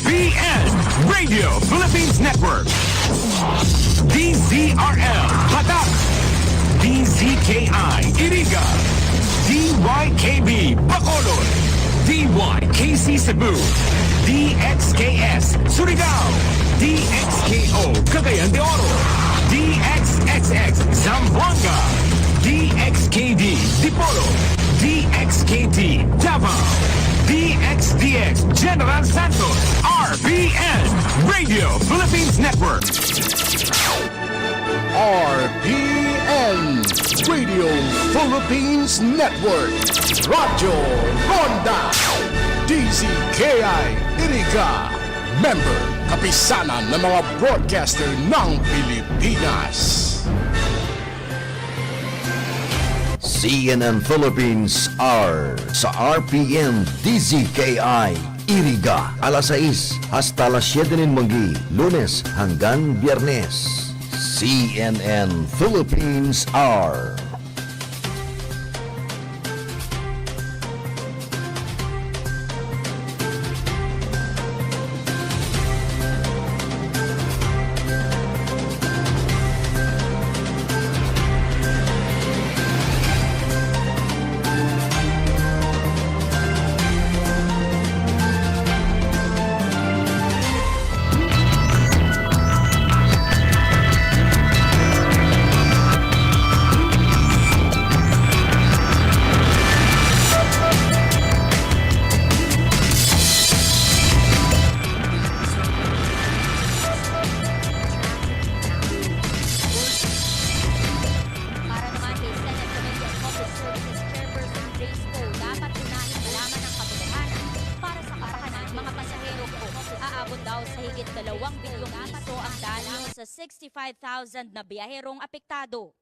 RPN Radio Philippines Network. DZRL Hatak. DZKI-IRIGA. DYKB Bacolod. DYKC Cebu. DXKS Surigao. DXKO Cagayan de Oro. DXXX Zamboanga. DXKD Dipolo. DXKT Davao. DXDX General Santos. RPN Radio Philippines Network. RPN Radio Philippines Network. Radyo Ronda. DZKI-IRIGA. Member kapisanan ng mga broadcaster ng Pilipinas. CNN Philippines R sa RPN DZKI-IRIGA alas 6 hasta las 7 ng magi, Lunes hanggang Biyernes. CNN Philippines R. Sa 65,000 na biyaherong apektado.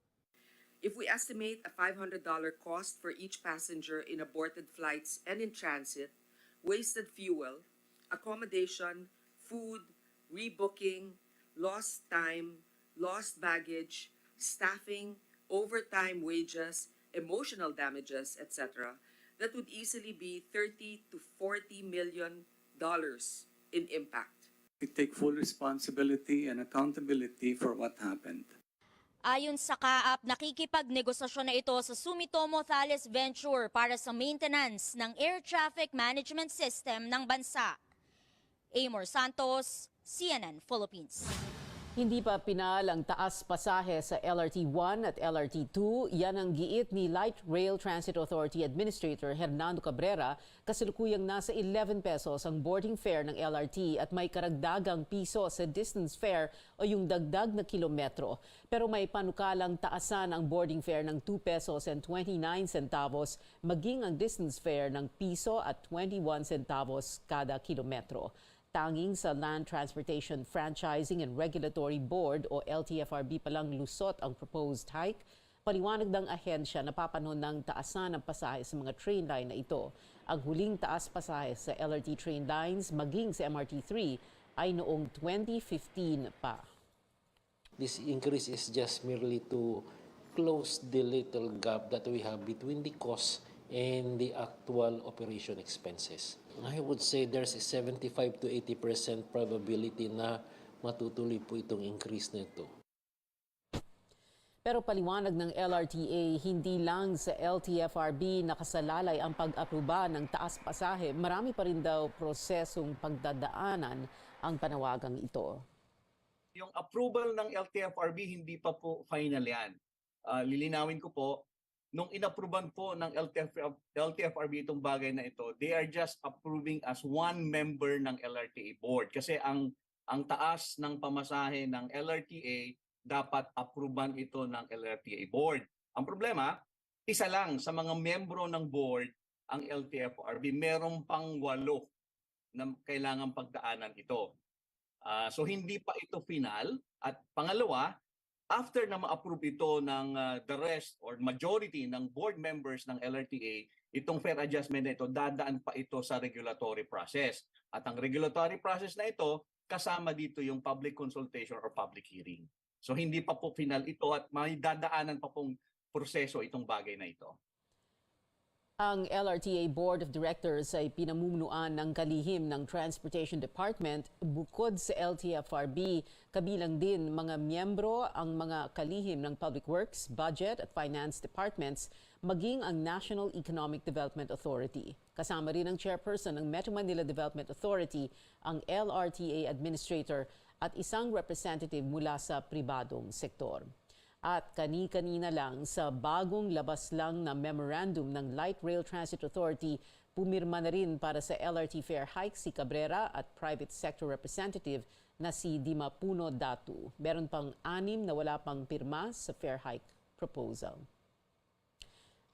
If we estimate a $500 cost for each passenger in aborted flights and in transit, wasted fuel, accommodation, food, rebooking, lost time, lost baggage, staffing, overtime wages, emotional damages, etc., that would easily be $30 to $40 million in impact. We take full responsibility and accountability for what happened. Ayon sa CAAP, nakikipagnegosasyon na ito sa Sumitomo Thales Venture para sa maintenance ng air traffic management system ng bansa. Amor Santos, CNN Philippines. Hindi pa pinal ang taas pasahe sa LRT-1 at LRT-2. Yan ang giit ni Light Rail Transit Authority Administrator Hernando Cabrera. Kasalukuyang nasa 11 pesos ang boarding fare ng LRT at may karagdagang piso sa distance fare o yung dagdag na kilometro. Pero may panukalang taasan ang boarding fare ng 2 pesos and 29 centavos maging ang distance fare ng piso at 21 centavos kada kilometro. Tanging sa Land Transportation Franchising and Regulatory Board o LTFRB palang lusot ang proposed hike. Paliwanag ng ahensya na papanahon ng taasan ng pasahe sa mga train line na ito. Ang huling taas pasahe sa LRT train lines maging sa MRT3 ay noong 2015 pa. This increase is just merely to close the little gap that we have between the cost and the actual operation expenses. I would say there's a 75 to 80% probability na matutuloy po itong increase na ito. Pero paliwanag ng LRTA, hindi lang sa LTFRB nakasalalay ang pag-aproba ng taas pasahe. Marami pa rin daw prosesong pagdadaanan ang panawagang ito. Yung approval ng LTFRB hindi pa po final yan. Lilinawin ko po, nung inapruban po ng LTFRB itong bagay na ito, they are just approving as one member ng LRTA board. Kasi ang taas ng pamasahe ng LRTA, dapat approban ito ng LRTA board. Ang problema, isa lang sa mga membro ng board, ang LTFRB, merong pang 8 na kailangan pagdaanan ito. So hindi pa ito final. At pangalawa, after na ma-approve ito ng the rest or majority ng board members ng LRTA, itong fair adjustment na ito, dadaan pa ito sa regulatory process. At ang regulatory process na ito, kasama dito yung public consultation or public hearing. So hindi pa po final ito at may dadaanan pa pong proseso itong bagay na ito. Ang LRTA Board of Directors ay pinamumunuan ng kalihim ng Transportation Department. Bukod sa LTFRB, kabilang din mga miyembro ang mga kalihim ng Public Works, Budget at Finance Departments, maging ang National Economic Development Authority. Kasama rin ang chairperson ng Metro Manila Development Authority, ang LRTA Administrator at isang representative mula sa pribadong sektor. At kani-kanina lang sa bagong labas lang na memorandum ng Light Rail Transit Authority, pumirma na rin para sa LRT fare hike si Cabrera at private sector representative na si Dimapuno Datu. Meron pang 6 na wala pang pirma sa fare hike proposal.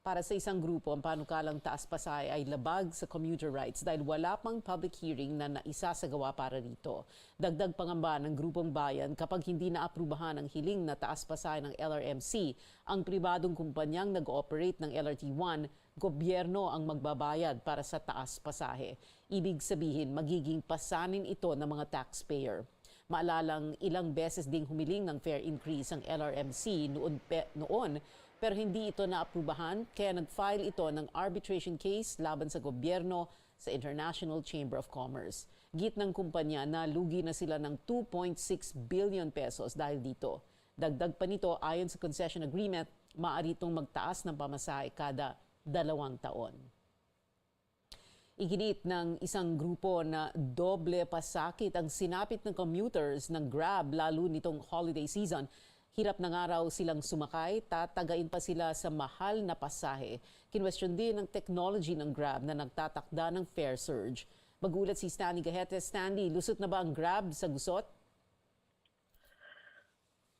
Para sa isang grupo, ang panukalang taas pasay ay labag sa commuter rights dahil wala pang public hearing na naisasagawa para rito. Dagdag pangamba ng grupong bayan kapag hindi naaprubahan ang hiling na taas pasay ng LRMC, ang pribadong kumpanyang nag-ooperate ng LRT1, gobyerno ang magbabayad para sa taas pasahe. Ibig sabihin, magiging pasanin ito ng mga taxpayer. Maalalang ilang beses ding humiling ng fare increase ang LRMC noon pero hindi ito naaprubahan kaya nag-file ito ng arbitration case laban sa gobyerno sa International Chamber of Commerce. Git ng kumpanya na lugi na sila ng 2.6 billion pesos dahil dito. Dagdag pa nito, ayon sa concession agreement, maaari itong magtaas ng pamasahe kada 2 taon. Iginit ng isang grupo na doble pasakit ang sinapit ng commuters ng Grab lalo nitong holiday season. Hirap ng araw silang sumakay, tatagain pa sila sa mahal na pasahe. Kinwestiyon din ang technology ng Grab na nagtatakda ng fare surge. Magulat si Stanley Gahete. Stanley, lusot na ba ang Grab sa gusot?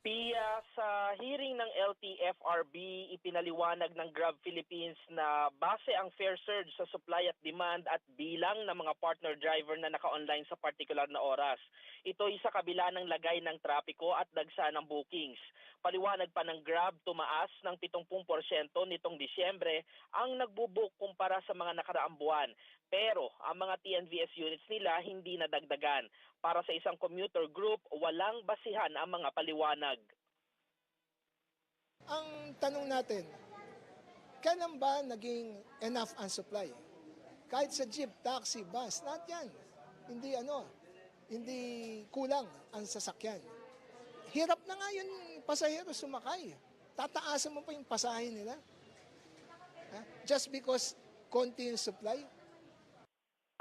Pia, sa hearing ng LTFRB, ipinaliwanag ng Grab Philippines na base ang fare surge sa supply at demand at bilang ng mga partner driver na naka-online sa particular na oras. Ito ay sa kabila ng lagay ng trapiko at dagsa ng bookings. Paliwanag pa ng Grab, tumaas ng 70% nitong Disyembre ang nagbubook kumpara sa mga nakaraang buwan. Pero ang mga TNVS units nila hindi nadagdagan. Para sa isang commuter group, walang basihan ang mga paliwanag. Ang tanong natin, kailan ba naging enough ang supply? Kahit sa jeep, taxi, bus, lahat yan. Hindi kulang ang sasakyan. Hirap na nga yung pasahero sumakay. Tataasan mo pa yung pasahe nila. Just because konti yung supply.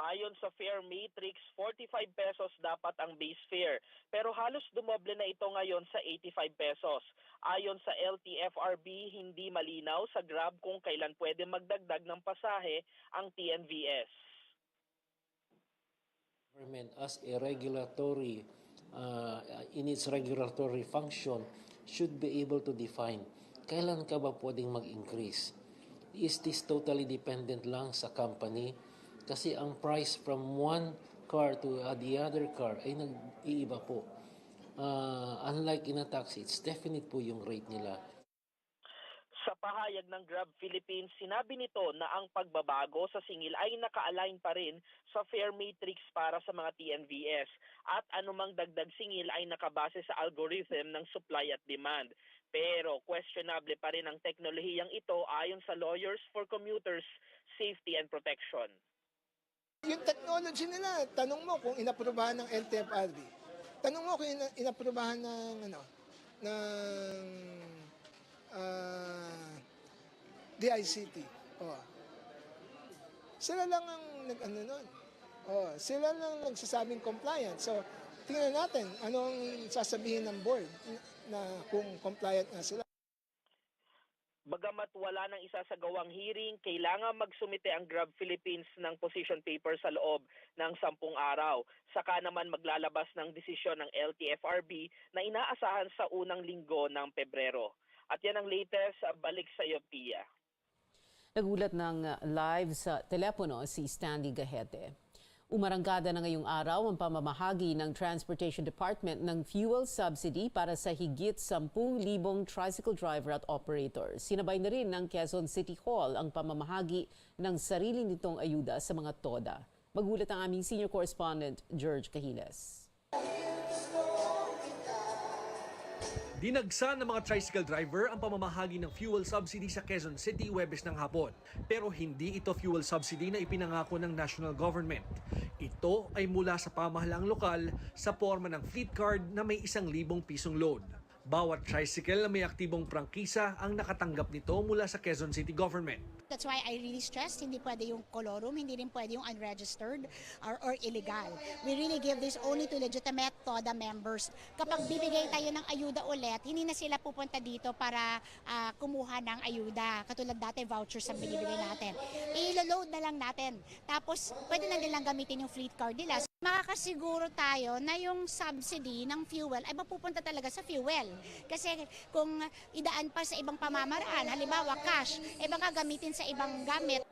Ayon sa fare matrix, 45 pesos dapat ang base fare. Pero halos dumoble na ito ngayon sa 85 pesos. Ayon sa LTFRB, hindi malinaw sa Grab kung kailan pwede magdagdag ng pasahe ang TNVS. Government as a regulatory, in its regulatory function, should be able to define kailan ka ba pwedeng mag-increase. Is this totally dependent lang sa company? Kasi ang price from one car to the other car ay nag-iiba po. Unlike in a taxi, it's definite po yung rate nila. Sa pahayag ng Grab Philippines, sinabi nito na ang pagbabago sa singil ay naka-align pa rin sa fare matrix para sa mga TNVS at anumang dagdag singil ay nakabase sa algorithm ng supply at demand. Pero questionable pa rin ang teknolohiyang ito ayon sa Lawyers for Commuters, Safety and Protection. Yung technology nila, tanong mo kung inaprubahan ng LTFRB. Tanong mo kung inaprubahan ng DICT. Sila lang ang nun. Sila lang nagsasabing compliant. So, tingnan natin anong sasabihin ng board na kung compliant na sila. Bagamat wala nang isasagawang hearing, kailangan magsumite ang Grab Philippines ng position paper sa loob ng 10 araw. Saka naman maglalabas ng desisyon ng LTFRB na inaasahan sa unang linggo ng Pebrero. At yan ang latest, balik sa iyo, Pia. Nagulat ng live sa telepono si Stanley Gahete. Umarangkada na ngayong araw ang pamamahagi ng Transportation Department ng fuel subsidy para sa higit 10,000 tricycle driver at operators. Sinabay na rin ng Quezon City Hall ang pamamahagi ng sarili nitong ayuda sa mga TODA. Magulat ang aming senior correspondent, George Cahiles. Dinagsa ng mga tricycle driver ang pamamahagi ng fuel subsidy sa Quezon City Huwebes ng hapon. Pero hindi ito fuel subsidy na ipinangako ng national government. Ito ay mula sa pamahalaang lokal sa forma ng fleet card na may 1,000 pisong load. Bawat tricycle na may aktibong prangkisa ang nakatanggap nito mula sa Quezon City government. That's why I really stressed, hindi pwede yung colorum, hindi rin pwede yung unregistered or illegal. We really give this only to legitimate TODA members. Kapag bibigay tayo ng ayuda ulit, hindi na sila pupunta dito para kumuha ng ayuda. Katulad dati, vouchers ang binibigay natin. I-load na lang natin. Tapos, pwede na nilang gamitin yung fleet card nila. Makakasiguro tayo na yung subsidy ng fuel ay mapupunta talaga sa fuel. Kasi kung idaan pa sa ibang pamamaraan, halimbawa cash, baka gamitin sa ibang gamit.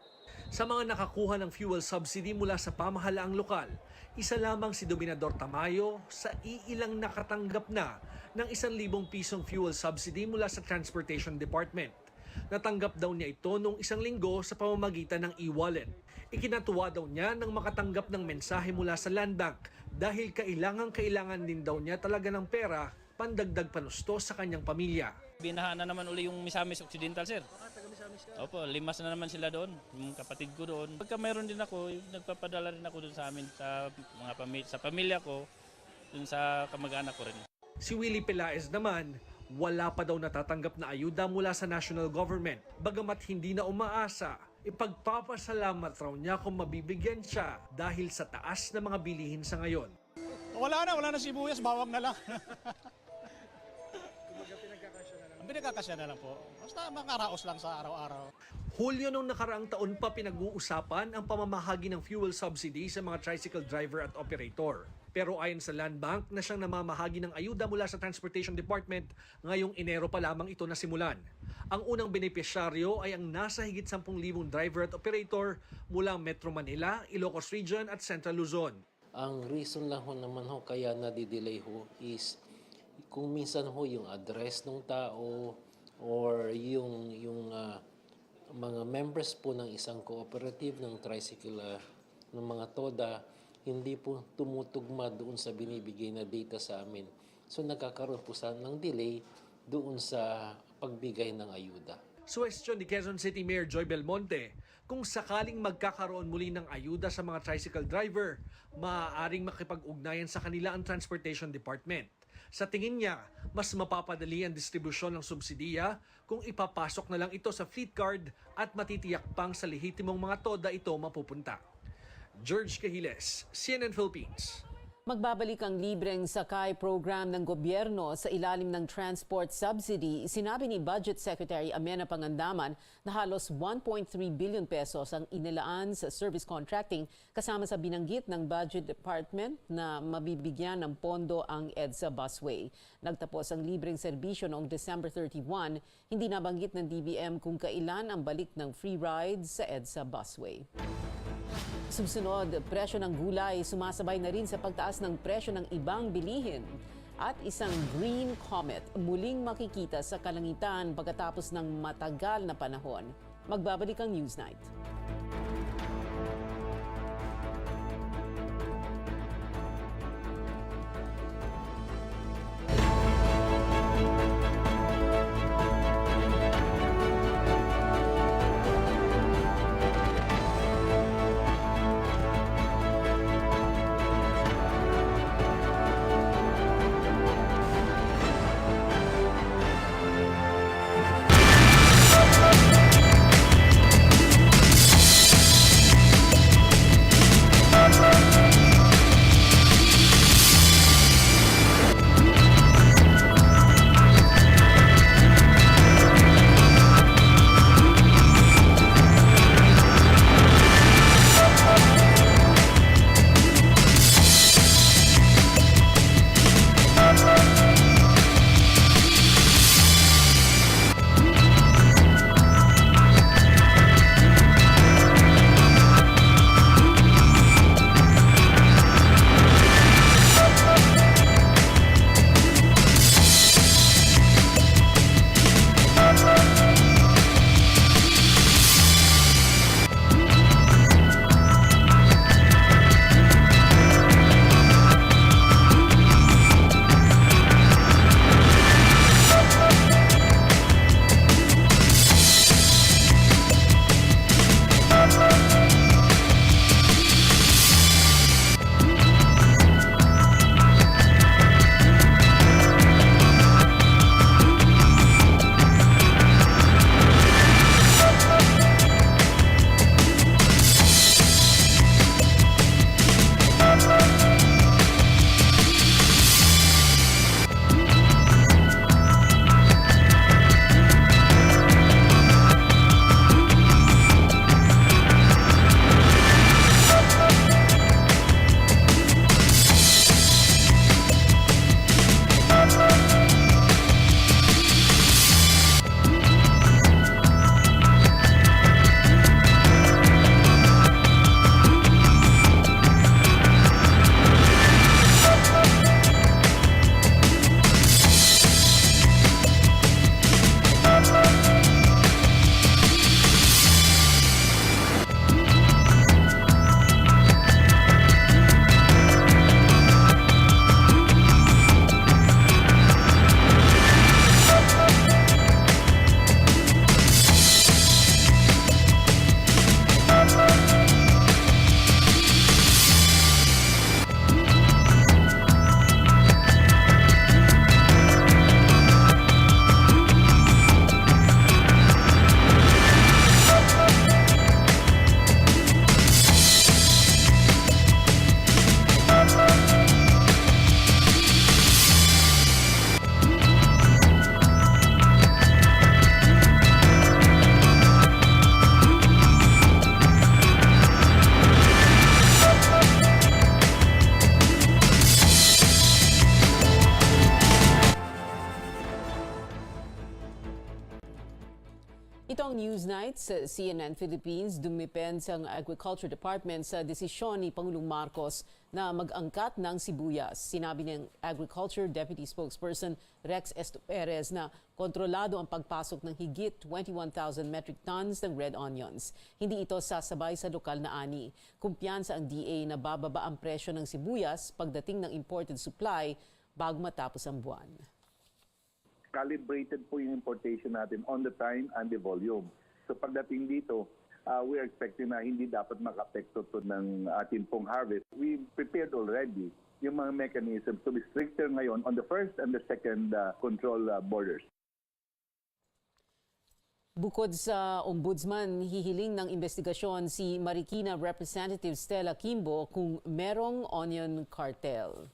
Sa mga nakakuha ng fuel subsidy mula sa pamahalaang lokal, isa lamang si Dominador Tamayo sa iilang nakatanggap na ng 1,000 pisong fuel subsidy mula sa Transportation Department. Natanggap daw niya ito noong 1 linggo sa pamamagitan ng e-wallet. Ikinatuwa daw niya nang makatanggap ng mensahe mula sa Land Bank dahil kailangan din daw niya talaga ng pera pandagdag panusto sa kanyang pamilya. Binahan na naman uli yung Misamis Occidental, sir. Opo, 5 na naman sila doon, yung kapatid ko doon. Pagka mayroon din ako, nagpapadala rin ako doon sa amin, sa pamilya ko, doon sa kamag-anak ko rin. Si Willie Pelaez naman, wala pa daw natatanggap na ayuda mula sa national government. Bagamat hindi na umaasa, ipagpapasalamat raw niya kung mabibigyan siya dahil sa taas na mga bilihin sa ngayon. Wala na sibuyas, bawang na lang. Pinagkakasya na lang po. Basta makaraos lang sa araw-araw. Hulyo nung nakaraang taon pa pinag-uusapan ang pamamahagi ng fuel subsidy sa mga tricycle driver at operator. Pero ayon sa Land Bank na siyang namamahagi ng ayuda mula sa Transportation Department, ngayong Enero pa lamang ito nasimulan. Ang unang benepisyaryo ay ang nasa higit 10,000 driver at operator mula Metro Manila, Ilocos Region at Central Luzon. Ang reason lang ho naman ho kaya nadidelay ho is kung minsan ho yung address ng tao or yung mga members po ng isang cooperative ng tricycle ng mga TODA hindi po tumutugma doon sa binibigay na data sa amin. So nagkakaroon po ng delay doon sa pagbigay ng ayuda. Suwestyon ni Quezon City Mayor Joy Belmonte, kung sakaling magkakaroon muli ng ayuda sa mga tricycle driver, maaaring makipag-ugnayan sa kanila ang Transportation Department. Sa tingin niya, mas mapapadali ang distribusyon ng subsidiya kung ipapasok na lang ito sa fleet card at matitiyak pang sa lehitimong mga TODA ito mapupunta. George Cahiles, CNN Philippines. Magbabalik ang libreng sakay program ng gobyerno sa ilalim ng transport subsidy. Sinabi ni Budget Secretary Amena Pangandaman na halos 1.3 billion pesos ang inilaan sa service contracting kasama sa binanggit ng Budget Department na mabibigyan ng pondo ang EDSA busway. Nagtapos ang libreng serbisyo noong December 31, hindi nabanggit ng DBM kung kailan ang balik ng free rides sa EDSA busway. Susunod, presyo ng gulay sumasabay na rin sa pagtaas ng presyo ng ibang bilihin. At isang green comet muling makikita sa kalangitan pagkatapos ng matagal na panahon. Magbabalik ang Newsnight. Ito ang Newsnight sa CNN Philippines. Dumipends ang Agriculture Department sa desisyon ni Pangulong Marcos na mag-angkat ng sibuyas. Sinabi ng Agriculture Deputy Spokesperson Rex Estoperez na kontrolado ang pagpasok ng higit 21,000 metric tons ng red onions. Hindi ito sasabay sa lokal na ani. Kumpiyansa ang DA na bababa ang presyo ng sibuyas pagdating ng imported supply bago matapos ang buwan. Calibrated po yung importation natin on the time and the volume. So pagdating dito, we are expecting na hindi dapat makapekto to ng ating pong harvest. We prepared already yung mga mechanisms to be stricter ngayon on the first and the second control borders. Bukod sa ombudsman, hihiling ng investigasyon si Marikina Representative Stella Kimbo kung merong onion cartel.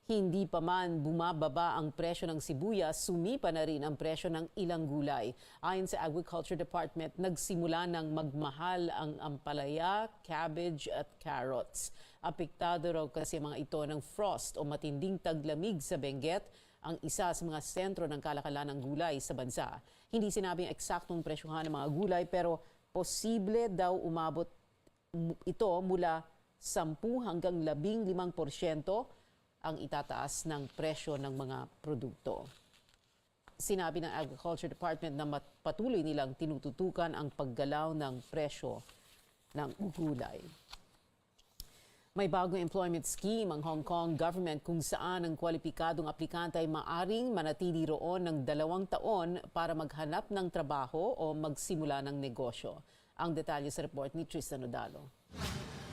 Hindi pa man bumababa ang presyo ng sibuyas, sumipa na rin ang presyo ng ilang gulay. Ayon sa Agriculture Department, nagsimula ng magmahal ang ampalaya, cabbage at carrots. Apektado raw kasi mga ito ng frost o matinding taglamig sa Benguet, ang isa sa mga sentro ng kalakalan ng gulay sa bansa. Hindi sinabing eksaktong presyohan ng mga gulay pero posible daw umabot ito mula 10 hanggang 15% ang itataas ng presyo ng mga produkto. Sinabi ng Agriculture Department na patuloy nilang tinututukan ang paggalaw ng presyo ng gulay. May bagong employment scheme ang Hong Kong government kung saan ang kwalipikadong aplikante ay maaring manatili roon ng 2 taon para maghanap ng trabaho o magsimula ng negosyo. Ang detalye sa report ni Tristan Odalo.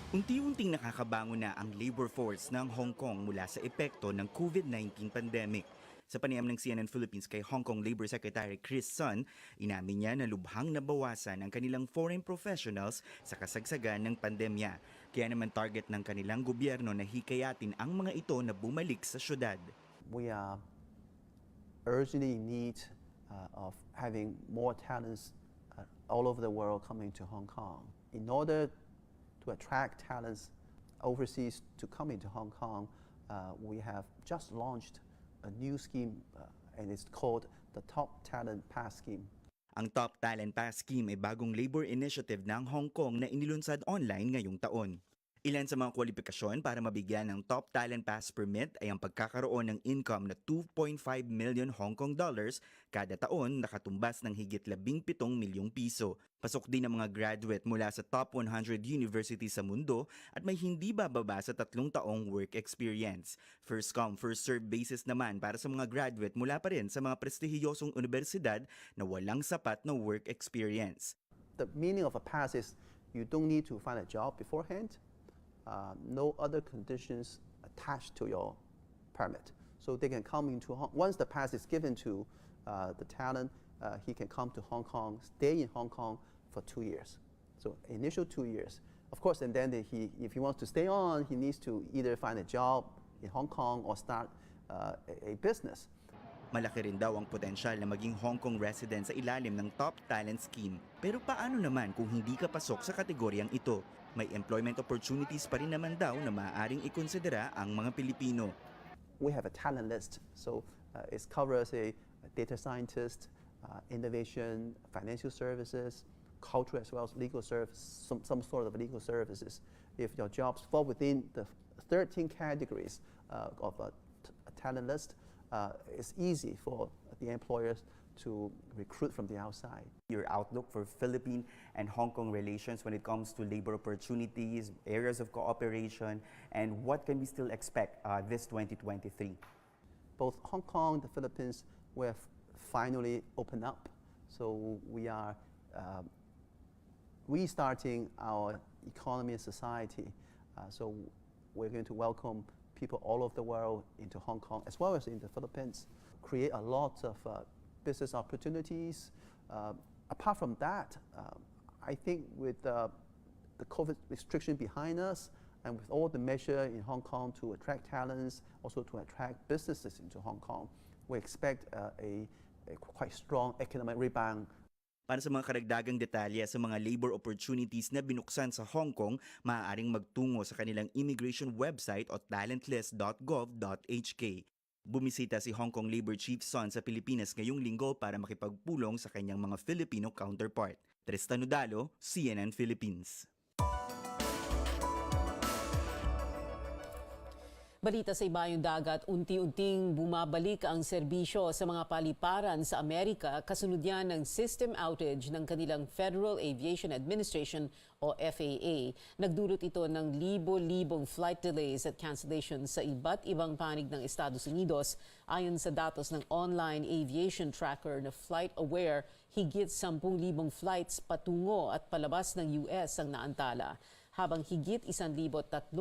Unti-unting nakakabangon na ang labor force ng Hong Kong mula sa epekto ng COVID-19 pandemic. Sa panayam ng CNN Philippines kay Hong Kong Labor Secretary Chris Sun, inamin niya na lubhang nabawasan ang kanilang foreign professionals sa kasagsagan ng pandemya. Kaya naman target ng kanilang gobyerno na hikayatin ang mga ito na bumalik sa syudad. We are urgently in need of having more talents all over the world coming to Hong Kong. In order to attract talents overseas to come into Hong Kong, we have just launched a new scheme and it's called the Top Talent Pass Scheme. Ang Top Talent Pass Scheme ay bagong labor initiative ng Hong Kong na inilunsad online ngayong taon. Ilan sa mga kwalifikasyon para mabigyan ng Top Talent Pass Permit ay ang pagkakaroon ng income na 2.5 million Hong Kong dollars kada taon, nakatumbas ng higit 17 milyong piso. Pasok din ang mga graduate mula sa top 100 universities sa mundo at may hindi bababa sa 3 taong work experience. First come, first serve basis naman para sa mga graduate mula pa rin sa mga prestihiyosong universidad na walang sapat na work experience. The meaning of a pass is you don't need to find a job beforehand. No other conditions attached to your permit. So they can come into once the pass is given to the talent, he can come to Hong Kong, stay in Hong Kong for 2 years. So initial 2 years. Of course, and then if he wants to stay on, he needs to either find a job in Hong Kong or start a business. Malaki rin daw ang potensyal na maging Hong Kong resident sa ilalim ng Top Talent Scheme. Pero paano naman kung hindi ka pasok sa kategoryang ito? May employment opportunities pa rin naman daw na maaaring ikonsidera ang mga Pilipino. We have a talent list, so it covers a data scientist, innovation, financial services, culture as well as legal service, some sort of legal services. If your jobs fall within the 13 categories of a talent list, it's easy for the employers to recruit from the outside. Your outlook for Philippine and Hong Kong relations when it comes to labor opportunities, areas of cooperation, and what can we still expect this 2023? Both Hong Kong and the Philippines will finally open up. So we are restarting our economy and society. So we're going to welcome people all over the world into Hong Kong as well as in the Philippines, create a lot of business opportunities. Apart from that, I think with the COVID restriction behind us and with all the measure in Hong Kong to attract talents, also to attract businesses into Hong Kong, we expect a quite strong economic rebound. Para sa mga karagdagang detalye sa mga labor opportunities na binuksan sa Hong Kong, maaaring magtungo sa kanilang immigration website o talentlist.gov.hk. Bumisita si Hong Kong Labor Chief Son sa Pilipinas ngayong linggo para makipagpulong sa kanyang mga Filipino counterpart. Tristan Udalo, CNN Philippines. Balita sa ibayong dagat, unti-unting bumabalik ang serbisyo sa mga paliparan sa Amerika kasunod yan ng system outage ng kanilang Federal Aviation Administration o FAA. Nagdulot ito ng libo-libong flight delays at cancellations sa iba't ibang panig ng Estados Unidos. Ayon sa datos ng online aviation tracker na FlightAware, higit 10,000 flights patungo at palabas ng US ang naantala, habang higit 1,300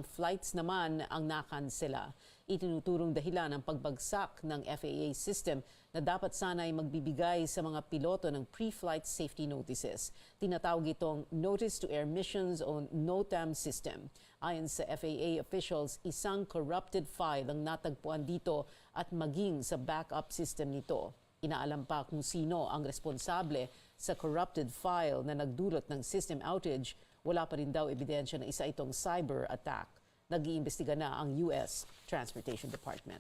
flights naman ang nakansela. Itinuturong dahilan ang pagbagsak ng FAA system na dapat sana'y magbibigay sa mga piloto ng pre-flight safety notices. Tinatawag itong Notice to Air Missions o NOTAM system. Ayon sa FAA officials, isang corrupted file ang natagpuan dito at maging sa backup system nito. Inaalam pa kung sino ang responsable sa corrupted file na nagdulot ng system outage. Wala pa rin daw ebidensya na isa itong cyber attack. Nag-iimbestiga na ang US Transportation Department.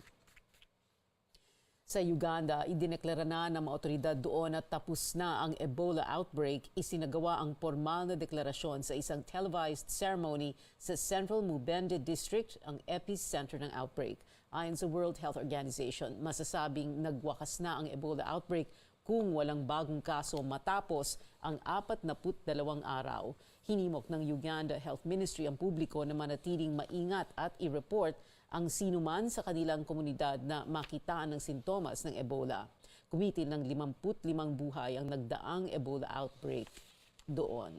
Sa Uganda, idineklara na ng mga otoridad doon at tapos na ang Ebola outbreak. Isinagawa ang formal na deklarasyon sa isang televised ceremony sa Central Mubende District, ang epicenter ng outbreak. Ayon sa World Health Organization, masasabing nagwakas na ang Ebola outbreak kung walang bagong kaso matapos ang 42 araw. Hinimok ng Uganda Health Ministry ang publiko na manatiling maingat at i-report ang sinuman sa kanilang komunidad na makitaan ng sintomas ng Ebola. Kumitil ng 55 buhay ang nagdaang Ebola outbreak doon.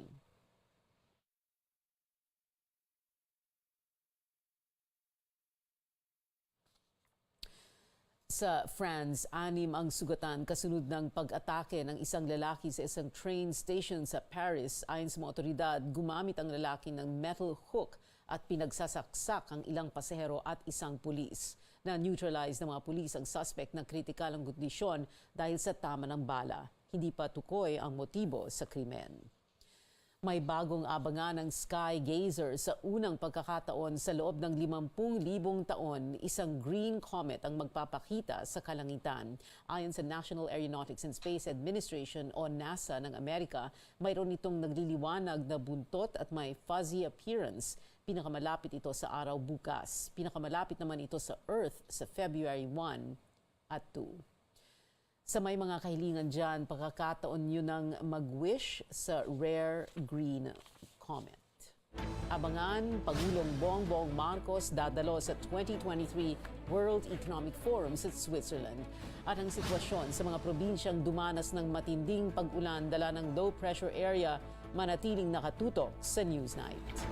Sa France, 6 ang sugatan kasunod ng pag-atake ng isang lalaki sa isang train station sa Paris. Ayon sa mga otoridad, gumamit ang lalaki ng metal hook at pinagsasaksak ang ilang pasahero at isang pulis. Na-neutralize ng mga pulis ang suspect na kritikal ang kondisyon dahil sa tama ng bala. Hindi pa tukoy ang motibo sa krimen. May bagong abangan ng sky gazer sa unang pagkakataon sa loob ng 50,000 taon. Isang green comet ang magpapakita sa kalangitan. Ayon sa National Aeronautics and Space Administration o NASA ng Amerika, mayroon itong nagliliwanag na buntot at may fuzzy appearance. Pinakamalapit ito sa araw bukas. Pinakamalapit naman ito sa Earth sa February 1 at 2. Sa may mga kahilingan dyan, pagkakataon nyo ng mag-wish sa rare green comet. Abangan, Pangulong Bongbong Marcos dadalo sa 2023 World Economic Forum sa Switzerland. At ang sitwasyon sa mga probinsyang dumanas ng matinding pag-ulan dala ng low pressure area, manatiling nakatutok sa Newsnight.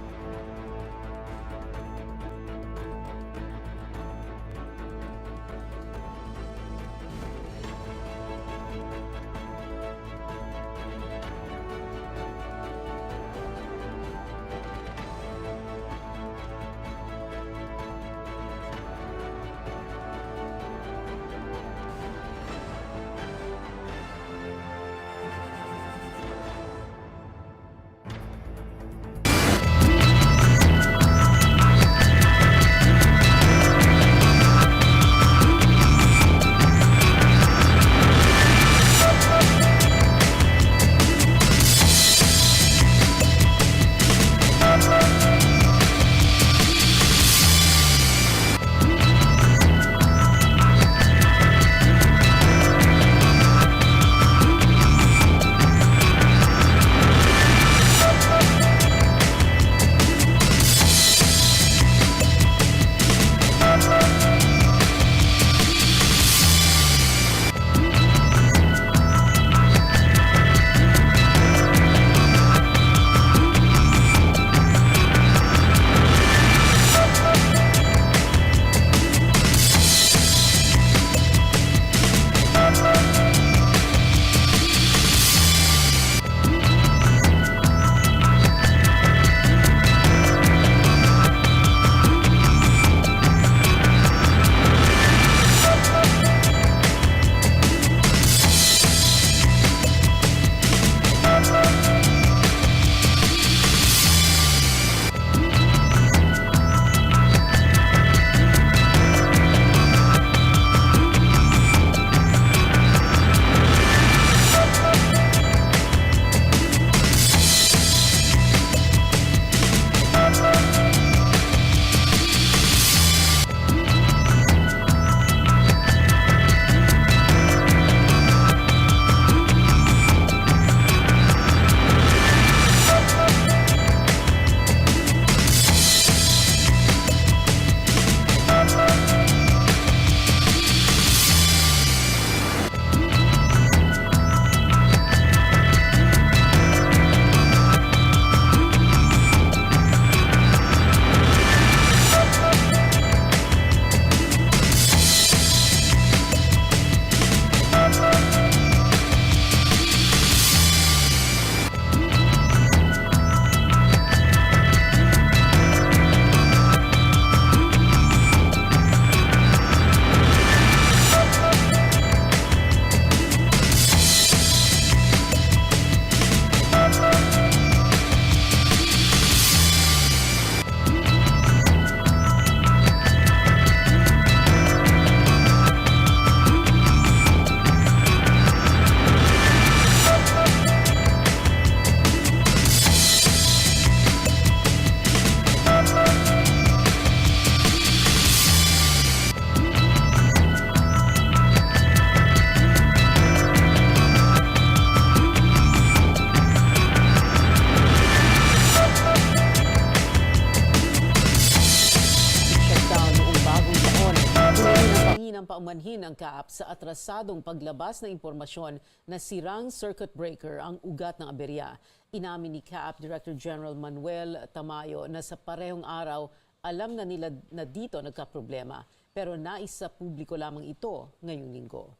ng paumanhin ng CAAP sa atrasadong paglabas ng impormasyon na sirang circuit breaker ang ugat ng aberya. Inamin ni CAAP Director General Manuel Tamayo na sa parehong araw alam na nila na dito nagkaproblema pero nais sa publiko lamang ito ngayong linggo.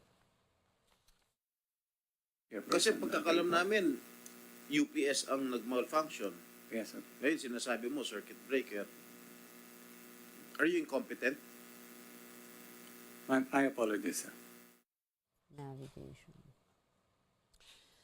Kasi pagkakalam namin, UPS ang nag-malfunction. Yes, sir. Ngayon sinasabi mo, circuit breaker. Are you incompetent? I apologize, sir. Navigation.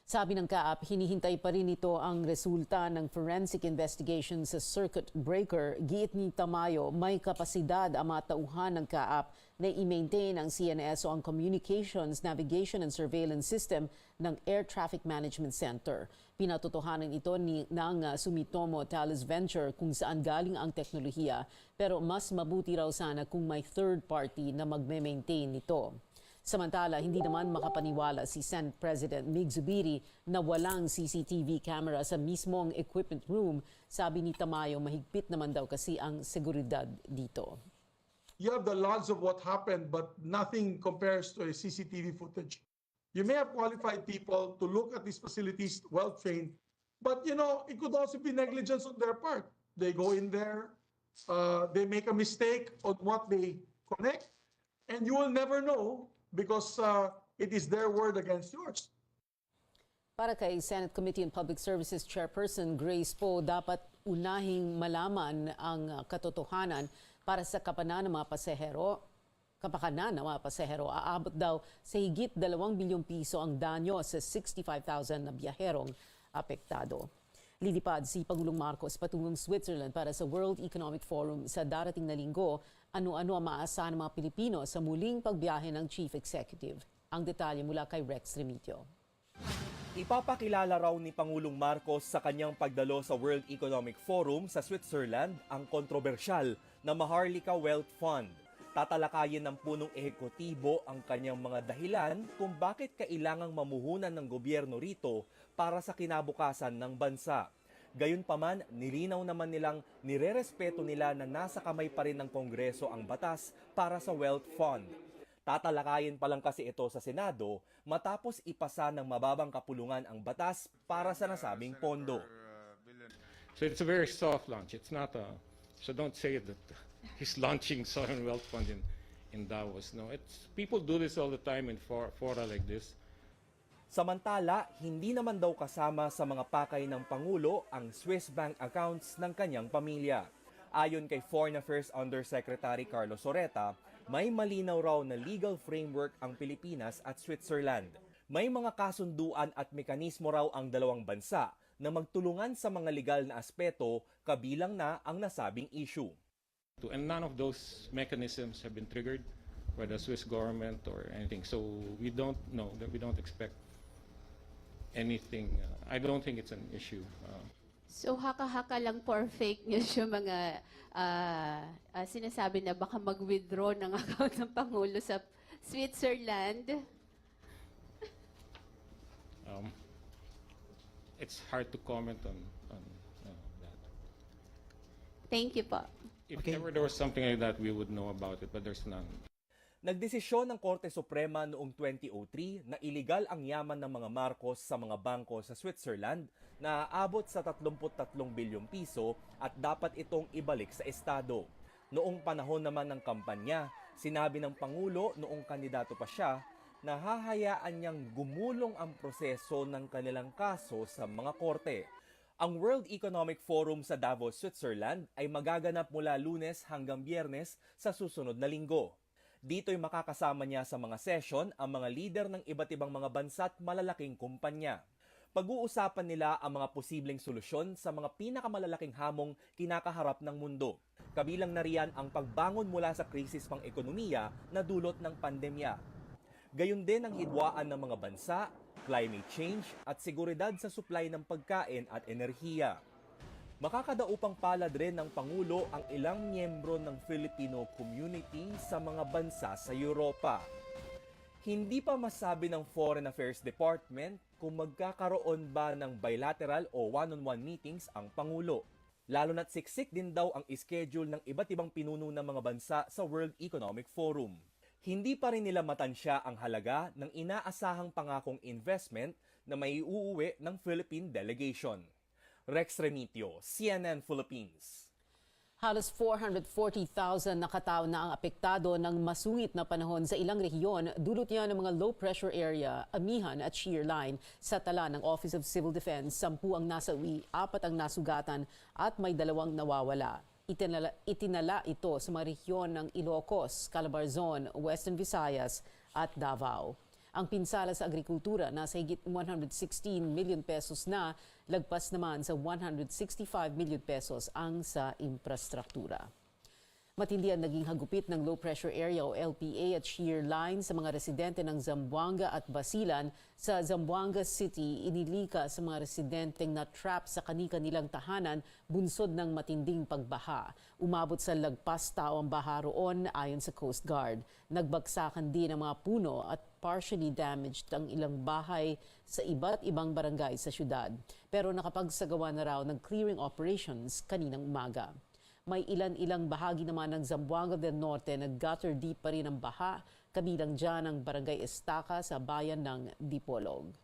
Sabi ng CAAP, hinihintay pa rin ito ang resulta ng forensic investigation sa circuit breaker. Giit ni Tamayo, may kapasidad ang mga tauhan ng CAAP na i-maintain ang CNS o ang Communications, Navigation and Surveillance System ng Air Traffic Management Center. Pinatotohanan ito ng Sumitomo Thales Venture kung saan galing ang teknolohiya, pero mas mabuti raw sana kung may third party na magme-maintain nito. Samantala, hindi naman makapaniwala si Senate President Mig Zubiri na walang CCTV camera sa mismong equipment room. Sabi ni Tamayo, mahigpit naman daw kasi ang seguridad dito. You have the logs of what happened, but nothing compares to a CCTV footage. You may have qualified people to look at these facilities, well-trained, but it could also be negligence on their part. They go in there, they make a mistake on what they connect, and you will never know because it is their word against yours. Para kay Senate Committee on Public Services Chairperson Grace Poe, dapat unahing malaman ang katotohanan para sa kapakanan ng mga pasahero. Aabot daw sa higit 2 bilyong piso ang danyo sa 65,000 na biyaherong apektado. Lilipad si Pangulong Marcos patungong Switzerland para sa World Economic Forum sa darating na linggo. Ano-ano ang maasahan ng mga Pilipino sa muling pagbiyahe ng Chief Executive? Ang detalye mula kay Rex Remitio. Ipapakilala raw ni Pangulong Marcos sa kanyang pagdalo sa World Economic Forum sa Switzerland ang kontrobersyal na Maharlika Wealth Fund. Tatalakayin ng punong ehekutibo ang kanyang mga dahilan kung bakit kailangang mamuhunan ng gobyerno rito para sa kinabukasan ng bansa. Gayunpaman, nilinaw naman nilang nirerespeto nila na nasa kamay pa rin ng Kongreso ang batas para sa Wealth Fund. Tatalakayin pa lang kasi ito sa Senado matapos ipasa ng mababang kapulungan ang batas para sa nasabing pondo. So it's a very soft launch. It's not so don't say that he's launching sovereign wealth fund in Davos. No, it's people do this all the time in fora like this. Samantala, hindi naman daw kasama sa mga pakay ng Pangulo ang Swiss bank accounts ng kanyang pamilya. Ayon kay Foreign Affairs Undersecretary Carlos Oreta, may malinaw raw na legal framework ang Pilipinas at Switzerland. May mga kasunduan at mekanismo raw ang dalawang bansa na magtulungan sa mga legal na aspeto kabilang na ang nasabing issue. And none of those mechanisms have been triggered by the Swiss government or anything. So we don't know, that we don't expect anything. I don't think it's an issue. So haka-haka lang for fake news yung mga sinasabi na baka mag-withdraw ng account ng Pangulo sa Switzerland? It's hard to comment on that. Thank you po. If ever there was something like that, we would know about it, but there's none. Nagdesisyon ng Korte Suprema noong 2003 na iligal ang yaman ng mga Marcos sa mga bangko sa Switzerland na aabot sa 33 bilyong piso at dapat itong ibalik sa Estado. Noong panahon naman ng kampanya, sinabi ng Pangulo noong kandidato pa siya na hahayaan niyang gumulong ang proseso ng kanilang kaso sa mga korte. Ang World Economic Forum sa Davos, Switzerland ay magaganap mula Lunes hanggang Biyernes sa susunod na linggo. Dito'y makakasama niya sa mga session ang mga lider ng iba't ibang mga bansa at malalaking kumpanya. Pag-uusapan nila ang mga posibleng solusyon sa mga pinakamalalaking hamong kinakaharap ng mundo. Kabilang na riyan ang pagbangon mula sa krisis pang ekonomiya na dulot ng pandemya. Gayon din ang hidwaan ng mga bansa, climate change at seguridad sa supply ng pagkain at enerhiya. Makakadaupang palad rin ng Pangulo ang ilang miyembro ng Filipino community sa mga bansa sa Europa. Hindi pa masabi ng Foreign Affairs Department kung magkakaroon ba ng bilateral o one-on-one meetings ang Pangulo. Lalo na't siksik din daw ang schedule ng iba't ibang pinuno ng mga bansa sa World Economic Forum. hindi pa rin nila matansya ang halaga ng inaasahang pangakong investment na may uuwi ng Philippine delegation. Rex Remitio, CNN Philippines. Halos 440,000 na katao na ang apektado ng masungit na panahon sa ilang rehiyon, dulot niya ng mga low-pressure area, amihan at shear line. Sa tala ng Office of Civil Defense, 10 ang nasawi, 4 ang nasugatan at may 2 nawawala. Itinala ito sa mga rehiyon ng Ilocos, Calabarzon, Western Visayas at Davao. Ang pinsala sa agrikultura nasa higit 116 million pesos na, lagpas naman sa 165 million pesos ang sa infrastruktura. Matindi ang naging hagupit ng low pressure area o LPA at shear line sa mga residente ng Zamboanga at Basilan. Sa Zamboanga City, inilika sa mga residenteng na-trap sa kani-kanilang tahanan bunsod ng matinding pagbaha. Umabot sa lagpas tao ang baha roon ayon sa Coast Guard. Nagbagsakan din ang mga puno at partially damaged ang ilang bahay sa iba't ibang barangay sa syudad. Pero nakapagsagawa na raw ng clearing operations kaninang umaga. May ilan-ilang bahagi naman ng Zamboanga del Norte na gutter deep pa rin ang baha, kabilang dyan ang Barangay Estaca sa bayan ng Dipolog.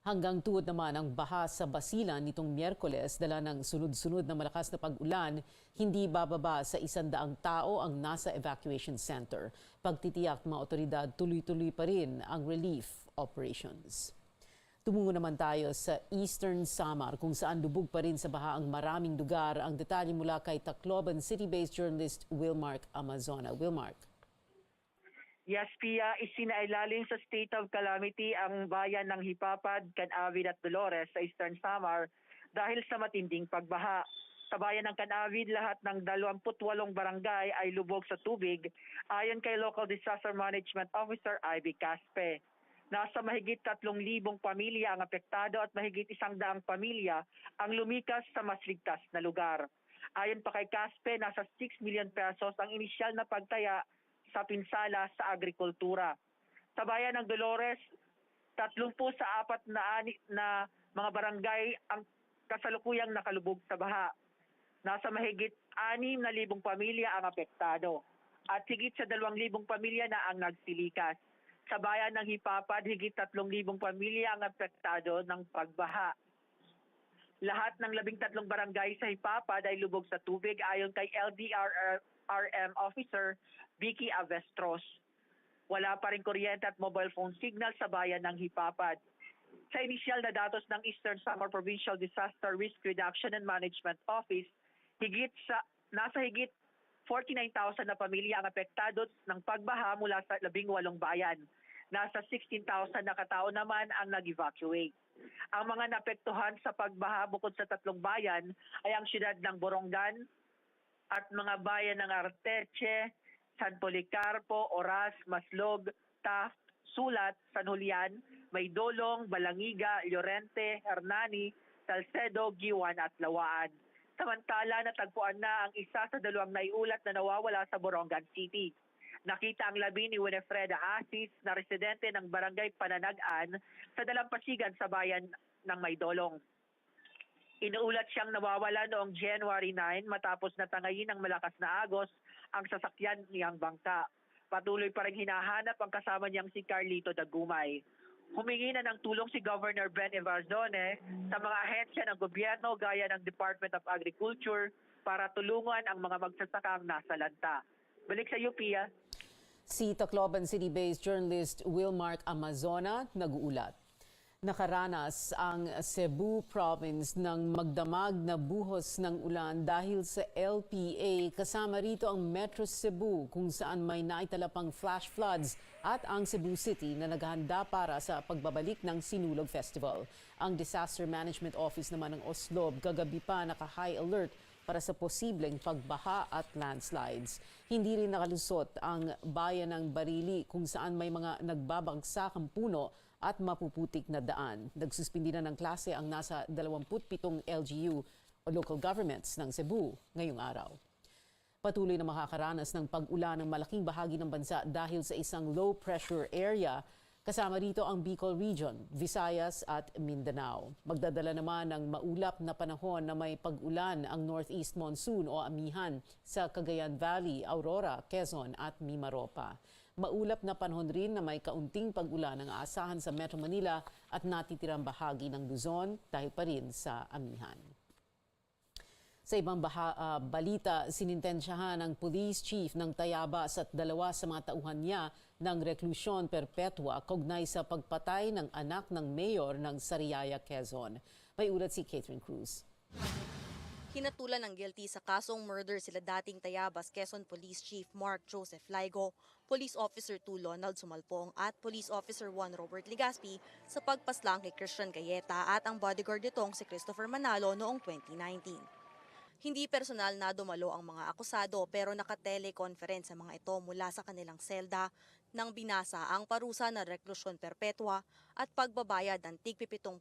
Hanggang tuhod naman ang baha sa Basilan nitong Miyerkules, dala ng sunod-sunod na malakas na pag-ulan, hindi bababa sa 100 tao ang nasa evacuation center. Pagtitiyak ng mga otoridad, tuloy-tuloy pa rin ang relief operations. Tumungo naman tayo sa Eastern Samar kung saan lubog pa rin sa baha ang maraming lugar. Ang detalye mula kay Tacloban City-based journalist Wilmark Amazona. Wilmark. Yes, Pia, isinailalim sa state of calamity ang bayan ng Hipapad, Canavid at Dolores sa Eastern Samar dahil sa matinding pagbaha. Sa bayan ng Canavid, lahat ng 28 barangay ay lubog sa tubig ayon kay Local Disaster Management Officer Ivy Caspe. Nasa mahigit 3,000 pamilya ang apektado at mahigit 100 pamilya ang lumikas sa mas ligtas na lugar. Ayon pa kay Caspe, nasa 6 million pesos ang inisyal na pagtaya sa pinsala sa agrikultura. Sa bayan ng Dolores, 30 sa 4 na mga barangay ang kasalukuyang nakalubog sa baha. Nasa mahigit 6,000 pamilya ang apektado at higit sa 2,000 pamilya na ang nagsilikas. Sa bayan ng Hipapad, higit 3,000 pamilya ang apektado ng pagbaha. Lahat ng 13 barangay sa Hipapad ay lubog sa tubig ayon kay LDRRM Officer Vicky Avestros. Wala pa rin kuryente at mobile phone signal sa bayan ng Hipapad. Sa inisyal na datos ng Eastern Samar Provincial Disaster Risk Reduction and Management Office, nasa higit 49,000 na pamilya ang apektado ng pagbaha mula sa 18 bayan. Nasa 16,000 na katao naman ang nag-evacuate. Ang mga naapektuhan sa pagbaha bukod sa 3 bayan ay ang siyudad ng Borongan at mga bayan ng Arteche, San Policarpo, Oras, Maslog, Taft, Sulat, San Julian, Maydolong, Balangiga, Llorente, Hernani, Salcedo, Giwan at Lawaan. Samantala, natagpuan na ang isa sa 2 naiulat na nawawala sa Borongan City. Nakita ang labi ni Winifreda Asis na residente ng Barangay Pananagan sa Dalampasigan sa bayan ng Maydolong. Inuulat siyang nawawala noong January 9 matapos natangayin ng malakas na agos ang sasakyan niyang bangka. Patuloy pa rin hinahanap ang kasama niyang si Carlito Dagumay. Humingi na ng tulong si Governor Ben Evarzone sa mga ahensya ng gobyerno gaya ng Department of Agriculture para tulungan ang mga magsasakang nasa lanta. Balik sa Pia. Si Tacloban City-based journalist Wilmark Amazona nag-uulat. Nakaranas ang Cebu Province ng magdamag na buhos ng ulan dahil sa LPA. Kasama rito ang Metro Cebu kung saan may naitalapang flash floods at ang Cebu City na naghahanda para sa pagbabalik ng Sinulog Festival. Ang Disaster Management Office naman ng Oslob kagabi pa naka-high alert para sa posibleng pagbaha at landslides. Hindi rin nakalusot ang bayan ng Barili kung saan may mga nagbabagsakang puno at mapuputik na daan. Nagsuspindi na ng klase ang nasa 27 LGU o local governments ng Cebu ngayong araw. Patuloy na makakaranas ng pag-ulan ng malaking bahagi ng bansa dahil sa isang low pressure area Kasama rito ang Bicol Region, Visayas at Mindanao. Magdadala naman ng maulap na panahon na may pag-ulan ang Northeast Monsoon o amihan sa Cagayan Valley, Aurora, Quezon at Mimaropa. Maulap na panahon rin na may kaunting pag-ulan ang aasahan sa Metro Manila at natitirang bahagi ng Luzon dahil pa rin sa amihan. Sa ibang balita, sinintensyahan ng police chief ng Tayabas at dalawa sa mga tauhan niya ng reklusyon perpetua kaugnay sa pagpatay ng anak ng mayor ng Sariaya, Quezon. May ulat si Catherine Cruz. Hinatulan ng guilty sa kasong murder sila dating Tayabas Quezon Police Chief Mark Joseph Laigo, Police Officer 2 Lonald Sumalpong at Police Officer 1 Robert Legaspi sa pagpaslang kay Christian Gayeta at ang bodyguard nitong si Christopher Manalo noong 2019. Hindi personal na dumalo ang mga akusado pero naka-teleconference ang mga ito mula sa kanilang selda nang binasa ang parusa na reklusyon perpetua at pagbabayad ng tig-75,000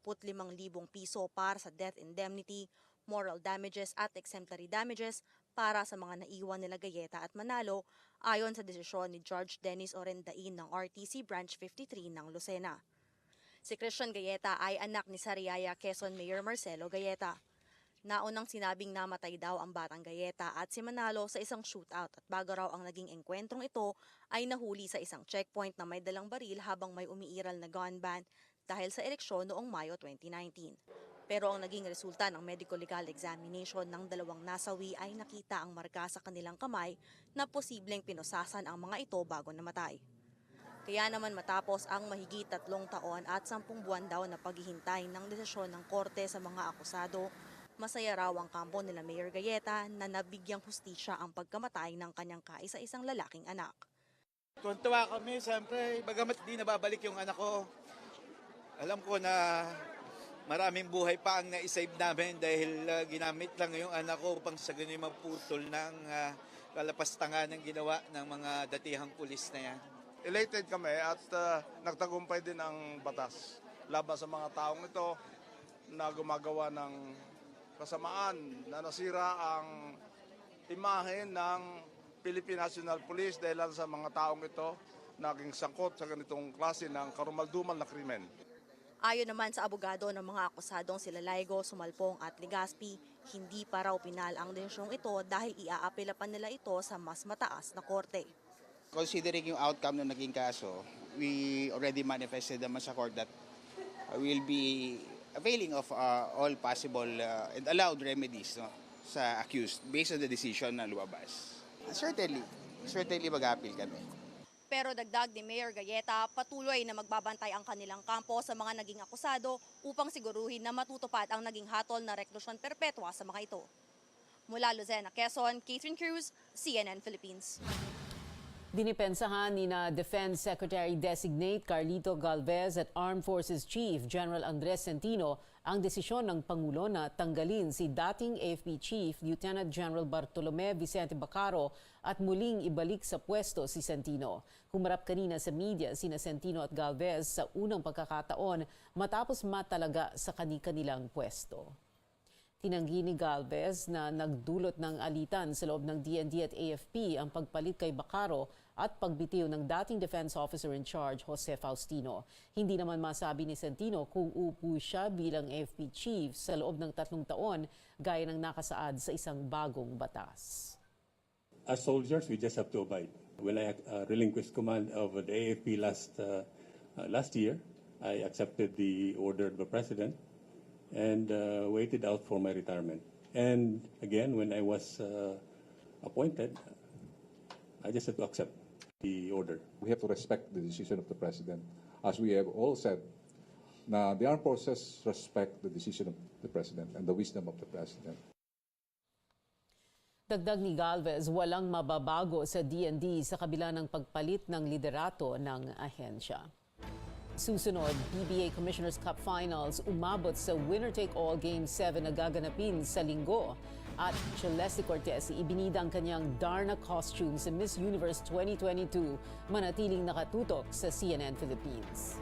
piso para sa death indemnity, moral damages at exemplary damages para sa mga naiwan nila Gayeta at Manalo ayon sa desisyon ni Judge Dennis Orendain ng RTC Branch 53 ng Lucena. Si Christian Gayeta ay anak ni Sariaya, Quezon Mayor Marcelo Gayeta. Naunang sinabing namatay daw ang batang Gayeta at si Manalo sa isang shootout at bago raw ang naging engkwentrong ito ay nahuli sa isang checkpoint na may dalang baril habang may umiiral na gun ban dahil sa eleksyon noong Mayo 2019. Pero ang naging resulta ng medical legal examination ng dalawang nasawi ay nakita ang marka sa kanilang kamay na posibleng pinosasan ang mga ito bago namatay. Kaya naman matapos ang mahigit 3 taon at 10 buwan daw na paghihintay ng desisyon ng korte sa mga akusado, masaya raw ang kampo nila Mayor Gayeta na nabigyang hustisya ang pagkamatay ng kanyang kaisa-isang lalaking anak. Tuntua kami, siyempre, bagamat di nababalik yung anak ko. Alam ko na maraming buhay pa ang naisave namin dahil ginamit lang yung anak ko upang sa ganun maputol ng kalapastangan ng ginawa ng mga datihang pulis na yan. Elated kami at nagtagumpay din ang batas laban sa mga taong ito na gumagawa ng kasamaan na nasira ang imahe ng Philippine National Police dahil sa mga taong ito naging sangkot sa ganitong klase ng karumaldumal na krimen. Ayon naman sa abogado ng mga akusadong sila Laigo, Sumalpong at Legaspi, hindi pa raw pinal ang desisyong ito dahil iaapela pa nila ito sa mas mataas na korte. Considering yung outcome ng naging kaso, we already manifested naman sa court that we'll be availing of all possible and allowed remedies sa accused based on the decision na lumabas. Certainly mag-appeal kami. Pero dagdag ni Mayor Gayeta, patuloy na magbabantay ang kanilang kampo sa mga naging akusado upang siguruhin na matutupad ang naging hatol na reklusyon perpetua sa mga ito. Mula Lucena, Quezon, Catherine Cruz, CNN Philippines. Dinipensahan ni na Defense Secretary-Designate Carlito Galvez at Armed Forces Chief General Andres Centino ang desisyon ng Pangulo na tanggalin si dating AFP Chief Lieutenant General Bartolome Vicente Bacaro at muling ibalik sa pwesto si Centino. Humarap kanina sa media sina Centino at Galvez sa unang pagkakataon matapos matalaga sa kani-kanilang pwesto. Tinanggi ni Galvez na nagdulot ng alitan sa loob ng DND at AFP ang pagpalit kay Bacaro at pagbitiw ng dating Defense Officer in Charge Jose Faustino. Hindi naman masabi ni Centino kung uupo siya bilang AFP Chief sa loob ng 3 taon gaya ng nakasaad sa isang bagong batas. As soldiers, we just have to abide. When I relinquished command of the AFP last year, I accepted the order of the President and waited out for my retirement. And again, when I was appointed, I just had to accept the order. We have to respect the decision of the President. As we have all said, na the armed forces respect the decision of the President and the wisdom of the President. Dagdag ni Galvez, walang mababago sa DND sa kabila ng pagpalit ng liderato ng ahensya. Susunod, PBA Commissioners Cup Finals umabot sa winner-take-all Game 7 na gaganapin sa Linggo. At Celeste Cortez ibinida ang kanyang Darna costume sa Miss Universe 2022, manatiling nakatutok sa CNN Philippines.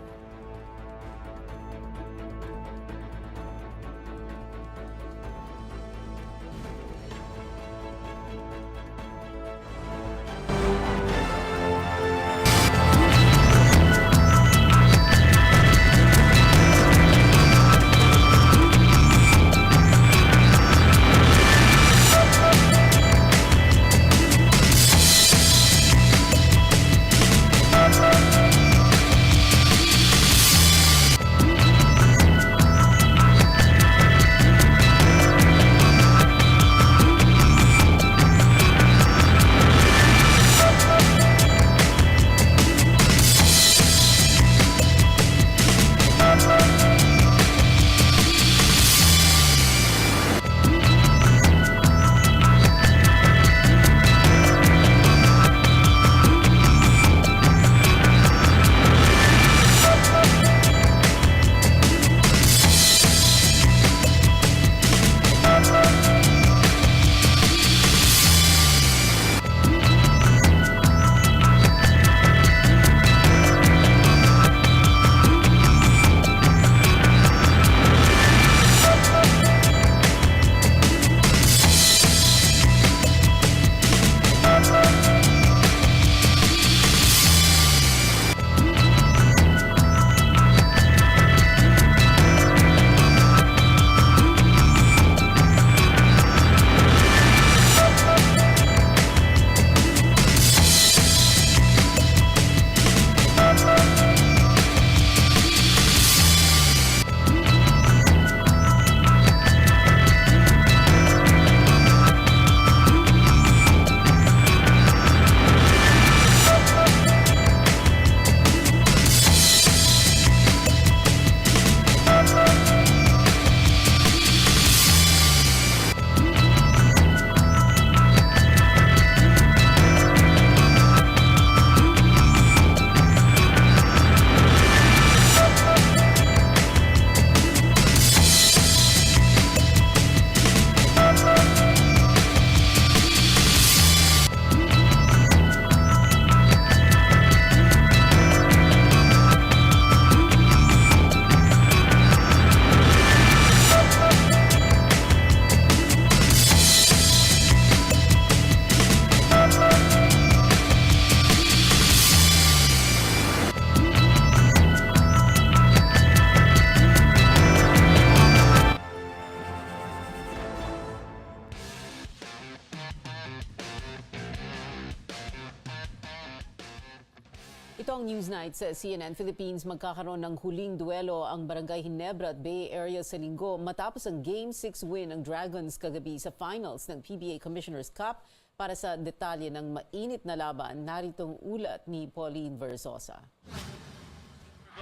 Ito ang Newsnight sa CNN Philippines. Magkakaroon ng huling duelo ang Barangay Ginebra at Bay Area sa linggo matapos ang Game 6 win ng Dragons kagabi sa finals ng PBA Commissioner's Cup. Para sa detalye ng mainit na laban, naritong ulat ni Pauline Versosa.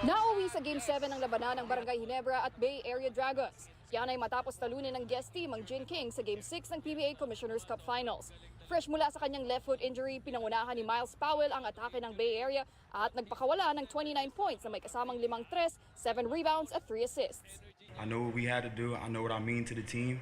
Nauwi sa Game 7 ang labanan ng Barangay Ginebra at Bay Area Dragons. Yan ay matapos talunin ng guest team ang Jin King sa Game 6 ng PBA Commissioner's Cup Finals. Fresh mula sa kanyang left foot injury, pinangunahan ni Miles Powell ang atake ng Bay Area at nagpakawala ng 29 points na may kasamang 5 tres, 7 rebounds at 3 assists. I know what we had to do. I know what I mean to the team.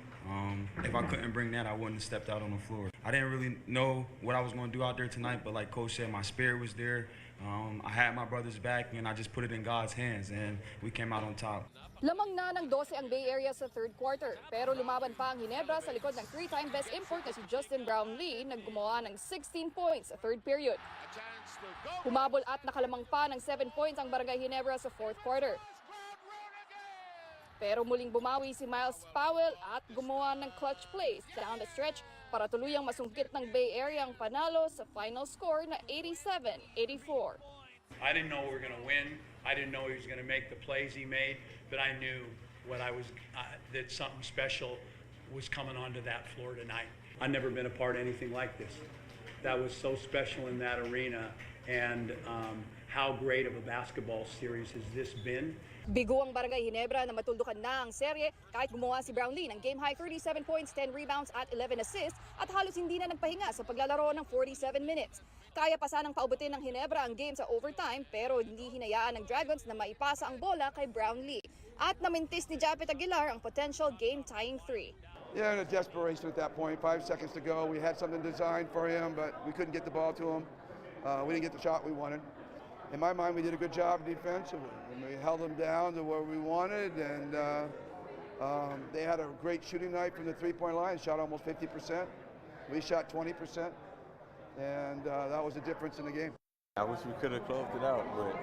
If I couldn't bring that, I wouldn't have stepped out on the floor. I didn't really know what I was going to do out there tonight, but like Coach said, my spirit was there. I had my brothers back, and I just put it in God's hands, and we came out on top. Lamang na ng 12 ang Bay Area sa third quarter, pero lumaban pa ang Ginebra sa likod ng 3-time best import na si Justin Brownlee na gumawa ng 16 points sa third period. Humabol at nakalamang pa ng 7 points ang Barangay Ginebra sa fourth quarter. Pero muling bumawi si Miles Powell at gumawa ng clutch plays down the stretch para tuluyang masungkit ng Bay Area ang panalo sa final score na 87-84. I didn't know we were going to win. I didn't know he was going to make the plays he made, but I knew that something special was coming onto that floor tonight. I've never been a part of anything like this. That was so special in that arena, and how great of a basketball series has this been. Bigo ang Barangay Ginebra na matuldukan na ang serye kahit gumawa si Brownlee ng game-high 37 points, 10 rebounds at 11 assists at halos hindi na nagpahinga sa paglalaro ng 47 minutes. Kaya pa sanang paubutin ng Ginebra ang game sa overtime pero hindi hinayaan ng Dragons na maipasa ang bola kay Brownlee. At namintis ni Japet Aguilar ang potential game-tying 3. Yeah, in a desperation at that point. 5 seconds to go. We had something designed for him, but we couldn't get the ball to him. We didn't get the shot we wanted. In my mind, we did a good job defensively. And we held them down to where we wanted, and they had a great shooting night from the three-point line. Shot almost 50%. We shot 20%, and that was the difference in the game. I wish we could have closed it out, but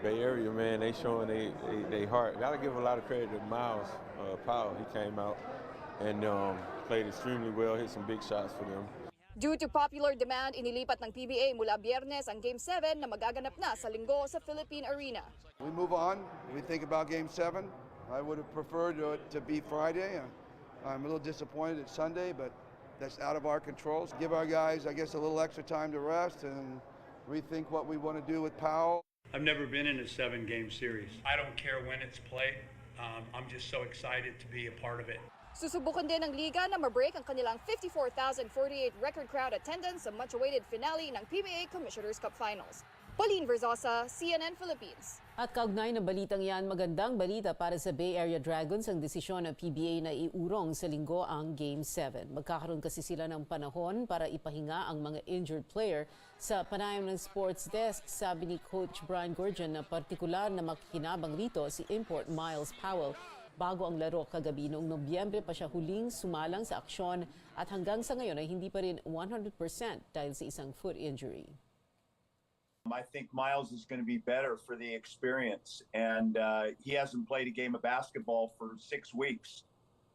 Bay Area, man, they showing they heart. Got to give a lot of credit to Miles Powell. He came out and played extremely well, hit some big shots for them. Due to popular demand, inilipat ng PBA mula Biyernes ang Game 7 na magaganap na sa linggo sa Philippine Arena. We move on. We think about Game 7. I would have preferred it to be Friday. I'm a little disappointed it's Sunday, but that's out of our control. Give our guys, I guess, a little extra time to rest and rethink what we want to do with Powell. I've never been in a 7-game series. I don't care when it's played. I'm just so excited to be a part of it. Susubukan din ng Liga na ma-break ang kanilang 54,048 record crowd attendance sa much-awaited finale ng PBA Commissioner's Cup Finals. Pauline Versosa, CNN Philippines. At kaugnay na balitang yan, magandang balita para sa Bay Area Dragons ang desisyon ng PBA na iurong sa linggo ang Game 7. Magkakaroon kasi sila ng panahon para ipahinga ang mga injured player. Sa panayam ng sports desk, sabi ni Coach Brian Gurjan na partikular na makikinabang rito si import Miles Powell. Bago ang laro kagabi, noong Nobyembre pa siya huling sumalang sa aksyon at hanggang sa ngayon ay hindi pa rin 100% dahil sa isang foot injury. I think Miles is going to be better for the experience, and he hasn't played a game of basketball for 6 weeks.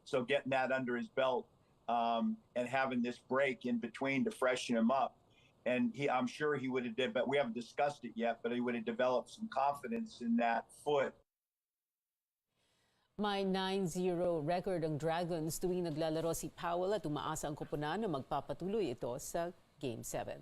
So getting that under his belt and having this break in between to freshen him up, and I'm sure he would have but we haven't discussed it yet, but he would have developed some confidence in that foot. May 9-0 record ang Dragons tuwing naglalaro si Powell at umaasa ang koponan na magpapatuloy ito sa Game 7.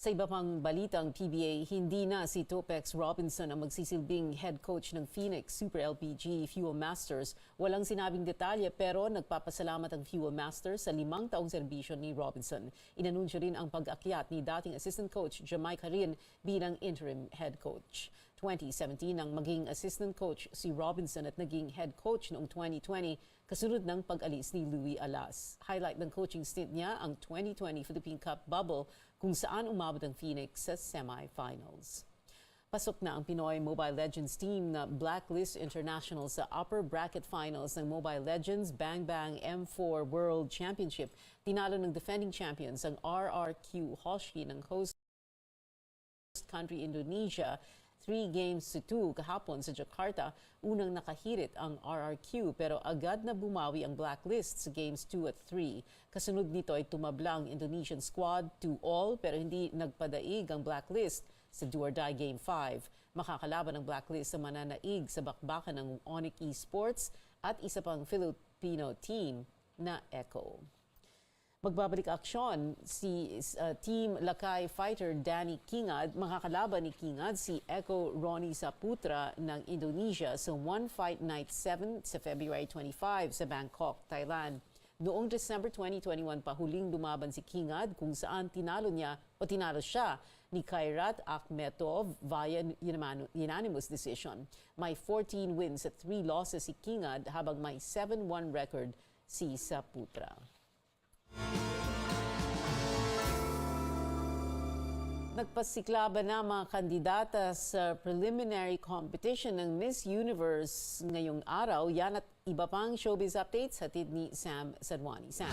Sa iba pang balitang PBA, hindi na si Topex Robinson ang magsisilbing head coach ng Phoenix Super LPG Fuel Masters. Walang sinabing detalye pero nagpapasalamat ang Fuel Masters sa 5 taong serbisyo ni Robinson. Inanunsyo rin ang pag-akyat ni dating assistant coach Jamaica Rin bilang interim head coach. 2017 nang maging assistant coach si Robinson at naging head coach noong 2020 kasunod ng pag-alis ni Louis Alas. Highlight ng coaching stint niya ang 2020 Philippine Cup bubble kung saan umabot ang Phoenix sa semifinals. Pasok na ang Pinoy Mobile Legends team na Blacklist International sa upper bracket finals ng Mobile Legends Bang Bang M4 World Championship. Tinalo ng defending champions ang RRQ Hoshi ng host country Indonesia 3-2 kahapon sa Jakarta. Unang nakahirit ang RRQ pero agad na bumawi ang blacklist sa Games 2 at 3. Kasunod nito ay tumabla ang Indonesian squad 2-all pero hindi nagpadaig ang blacklist sa do-or-die Game 5. Makakalaban ang blacklist sa mananaig sa bakbakan ng Onyx Esports at isa pang Filipino team na Echo. Magbabalik aksyon si Team Lakay fighter Danny Kingad. Makakalaban ni Kingad si Echo Ronnie Saputra ng Indonesia sa One Fight Night 7 sa February 25 sa Bangkok, Thailand. Noong December 2021 pa huling lumaban si Kingad kung saan tinalo siya ni Kairat Akhmetov via unanimous decision. May 14 wins at 3 losses si Kingad habang may 7-1 record si Saputra. Nagpasiklaba na mga kandidata sa preliminary competition ng Miss Universe ngayong araw. Yan at iba pang showbiz updates hatid ni Sam Sadwani. Sam.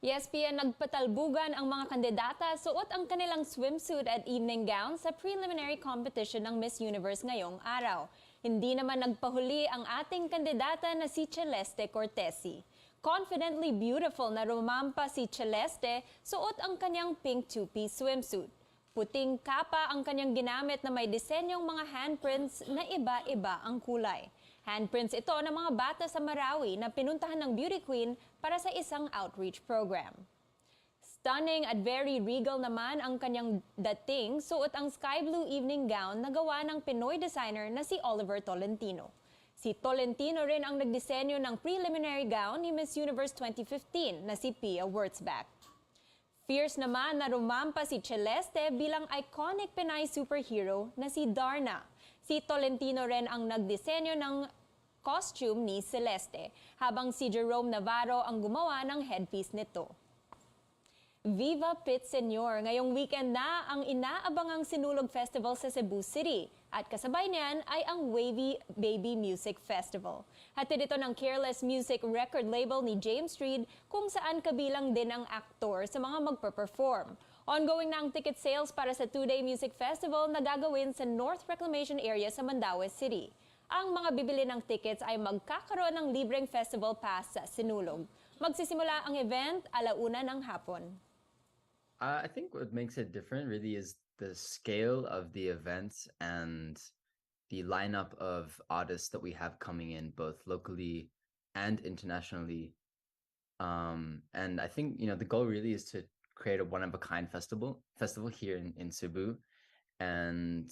Yes, Pia, nagpatalbugan ang mga kandidata suot ang kanilang swimsuit at evening gown sa preliminary competition ng Miss Universe ngayong araw. Hindi naman nagpahuli ang ating kandidata na si Celeste Cortesi. Confidently beautiful na rumampa si Celeste, suot ang kanyang pink two-piece swimsuit. Puting kapa ang kanyang ginamit na may disenyong mga handprints na iba-iba ang kulay. Handprints ito ng mga bata sa Marawi na pinuntahan ng beauty queen para sa isang outreach program. Stunning at very regal naman ang kanyang dating, suot ang sky blue evening gown na gawa ng Pinoy designer na si Oliver Tolentino. Si Tolentino rin ang nagdisenyo ng preliminary gown ni Miss Universe 2015 na si Pia Wurtzbach. Fierce naman na rumampa si Celeste bilang iconic Pinay superhero na si Darna. Si Tolentino rin ang nagdisenyo ng costume ni Celeste, habang si Jerome Navarro ang gumawa ng headpiece nito. Viva Pit Senor! Ngayong weekend na ang inaabangang Sinulog Festival sa Cebu City. At kasabay niyan ay ang Wavy Baby Music Festival. Hatid ito ng Careless Music record label ni James Reid kung saan kabilang din ang aktor sa mga magpe-perform. Ongoing na ang ticket sales para sa 2-day music festival na gagawin sa North Reclamation Area sa Mandaue City. Ang mga bibili ng tickets ay magkakaroon ng libreng festival pass sa Sinulog. Magsisimula ang event 1:00 ng hapon. I think what makes it different really is the scale of the events and the lineup of artists that we have coming in, both locally and internationally. And I think, the goal really is to create a one-of-a-kind festival here in Cebu. And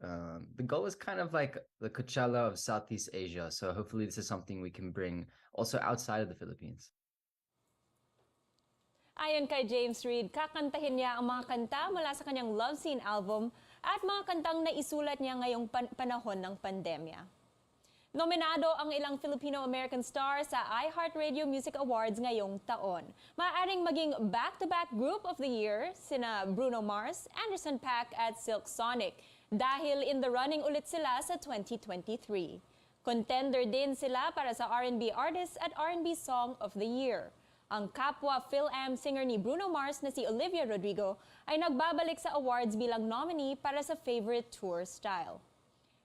the goal is kind of like the Coachella of Southeast Asia. So hopefully this is something we can bring also outside of the Philippines. Ayon kay James Reid, kakantahin niya ang mga kanta mula sa kanyang Love Scene album at mga kantang naisulat niya ngayong panahon ng pandemya. Nominado ang ilang Filipino-American stars sa iHeartRadio Music Awards ngayong taon. Maaaring maging back-to-back Group of the Year sina Bruno Mars, Anderson .Paak at Silk Sonic dahil in the running ulit sila sa 2023. Contender din sila para sa R&B Artist at R&B Song of the Year. Ang kapwa Phil-Am singer ni Bruno Mars na si Olivia Rodrigo ay nagbabalik sa awards bilang nominee para sa favorite tour style.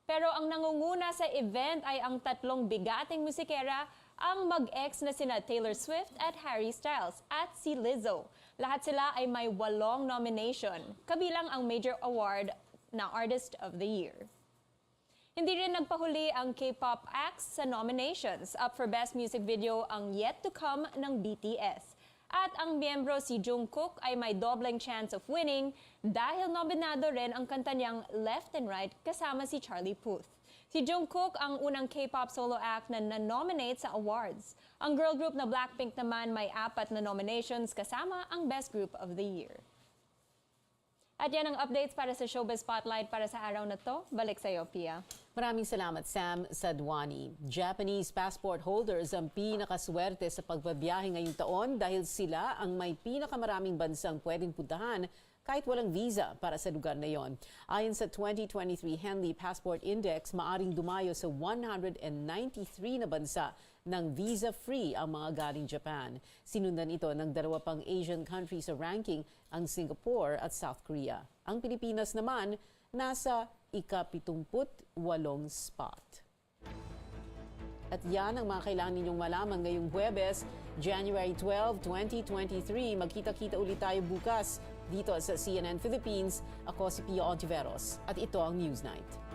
Pero ang nangunguna sa event ay ang tatlong bigating musikera, ang mag-ex na sina Taylor Swift at Harry Styles at si Lizzo. Lahat sila ay may 8 nomination, kabilang ang major award na Artist of the Year. Hindi rin nagpahuli ang K-pop acts sa nominations. Up for Best Music Video ang Yet to Come ng BTS. At ang miyembro si Jungkook ay may doubling chance of winning dahil nominado rin ang kanta niyang Left and Right kasama si Charlie Puth. Si Jungkook ang unang K-pop solo act na na-nominate sa awards. Ang girl group na Blackpink naman may 4 na nominations kasama ang Best Group of the Year. At yan ang updates para sa Showbiz Spotlight para sa araw na to. Balik sa iyo, Pia. Maraming salamat, Sam Sadwani. Japanese passport holders ang pinakaswerte sa pagbabiyahe ngayong taon dahil sila ang may pinakamaraming bansang pwedeng puntahan kahit walang visa para sa lugar na yon. Ayon sa 2023 Henley Passport Index, maaring dumayo sa 193 na bansa ng visa-free ang mga galing Japan. Sinundan ito ng 2 pang Asian countries sa ranking, ang Singapore at South Korea. Ang Pilipinas naman nasa ika-78 spot. At yan ang mga kailangan ninyong malaman ngayong Huwebes, January 12, 2023. Magkita-kita ulit tayo bukas dito sa CNN Philippines. Ako si Pia Hontiveros at ito ang Newsnight.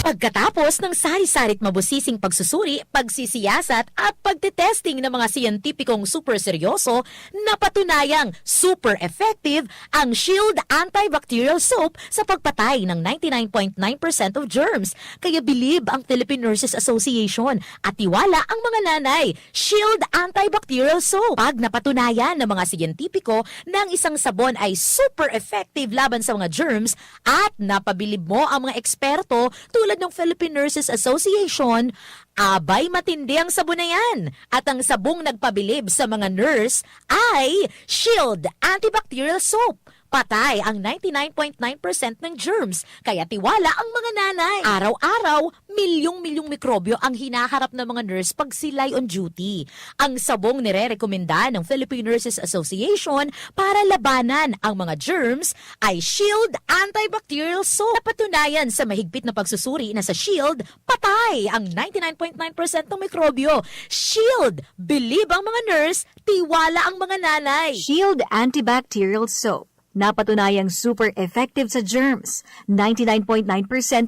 Pagkatapos ng sari-sarit mabusising pagsusuri, pagsisiyasat at pagtetesting ng mga siyentipikong super seryoso, napatunayang super effective ang Shield Antibacterial Soap sa pagpatay ng 99.9% of germs. Kaya bilib ang Philippine Nurses Association at tiwala ang mga nanay. Shield Antibacterial Soap. Pag napatunayan ng mga siyentipiko na ang isang sabon ay super effective laban sa mga germs at napabilib mo ang mga eksperto tulad ng Philippine Nurses Association, abay matindi ang sabon na yan. At ang sabong nagpabilib sa mga nurse ay Shield Antibacterial Soap. Patay ang 99.9% ng germs, kaya tiwala ang mga nanay. Araw-araw, milyong-milyong mikrobyo ang hinaharap ng mga nurse pag sila'y on duty. Ang sabong nire-rekomenda ng Philippine Nurses Association para labanan ang mga germs ay Shield Antibacterial Soap. Napatunayan sa mahigpit na pagsusuri na sa Shield, patay ang 99.9% ng mikrobyo. Shield, bilib ang mga nurse, tiwala ang mga nanay. Shield Antibacterial Soap. Napatunayang super effective sa germs, 99.9%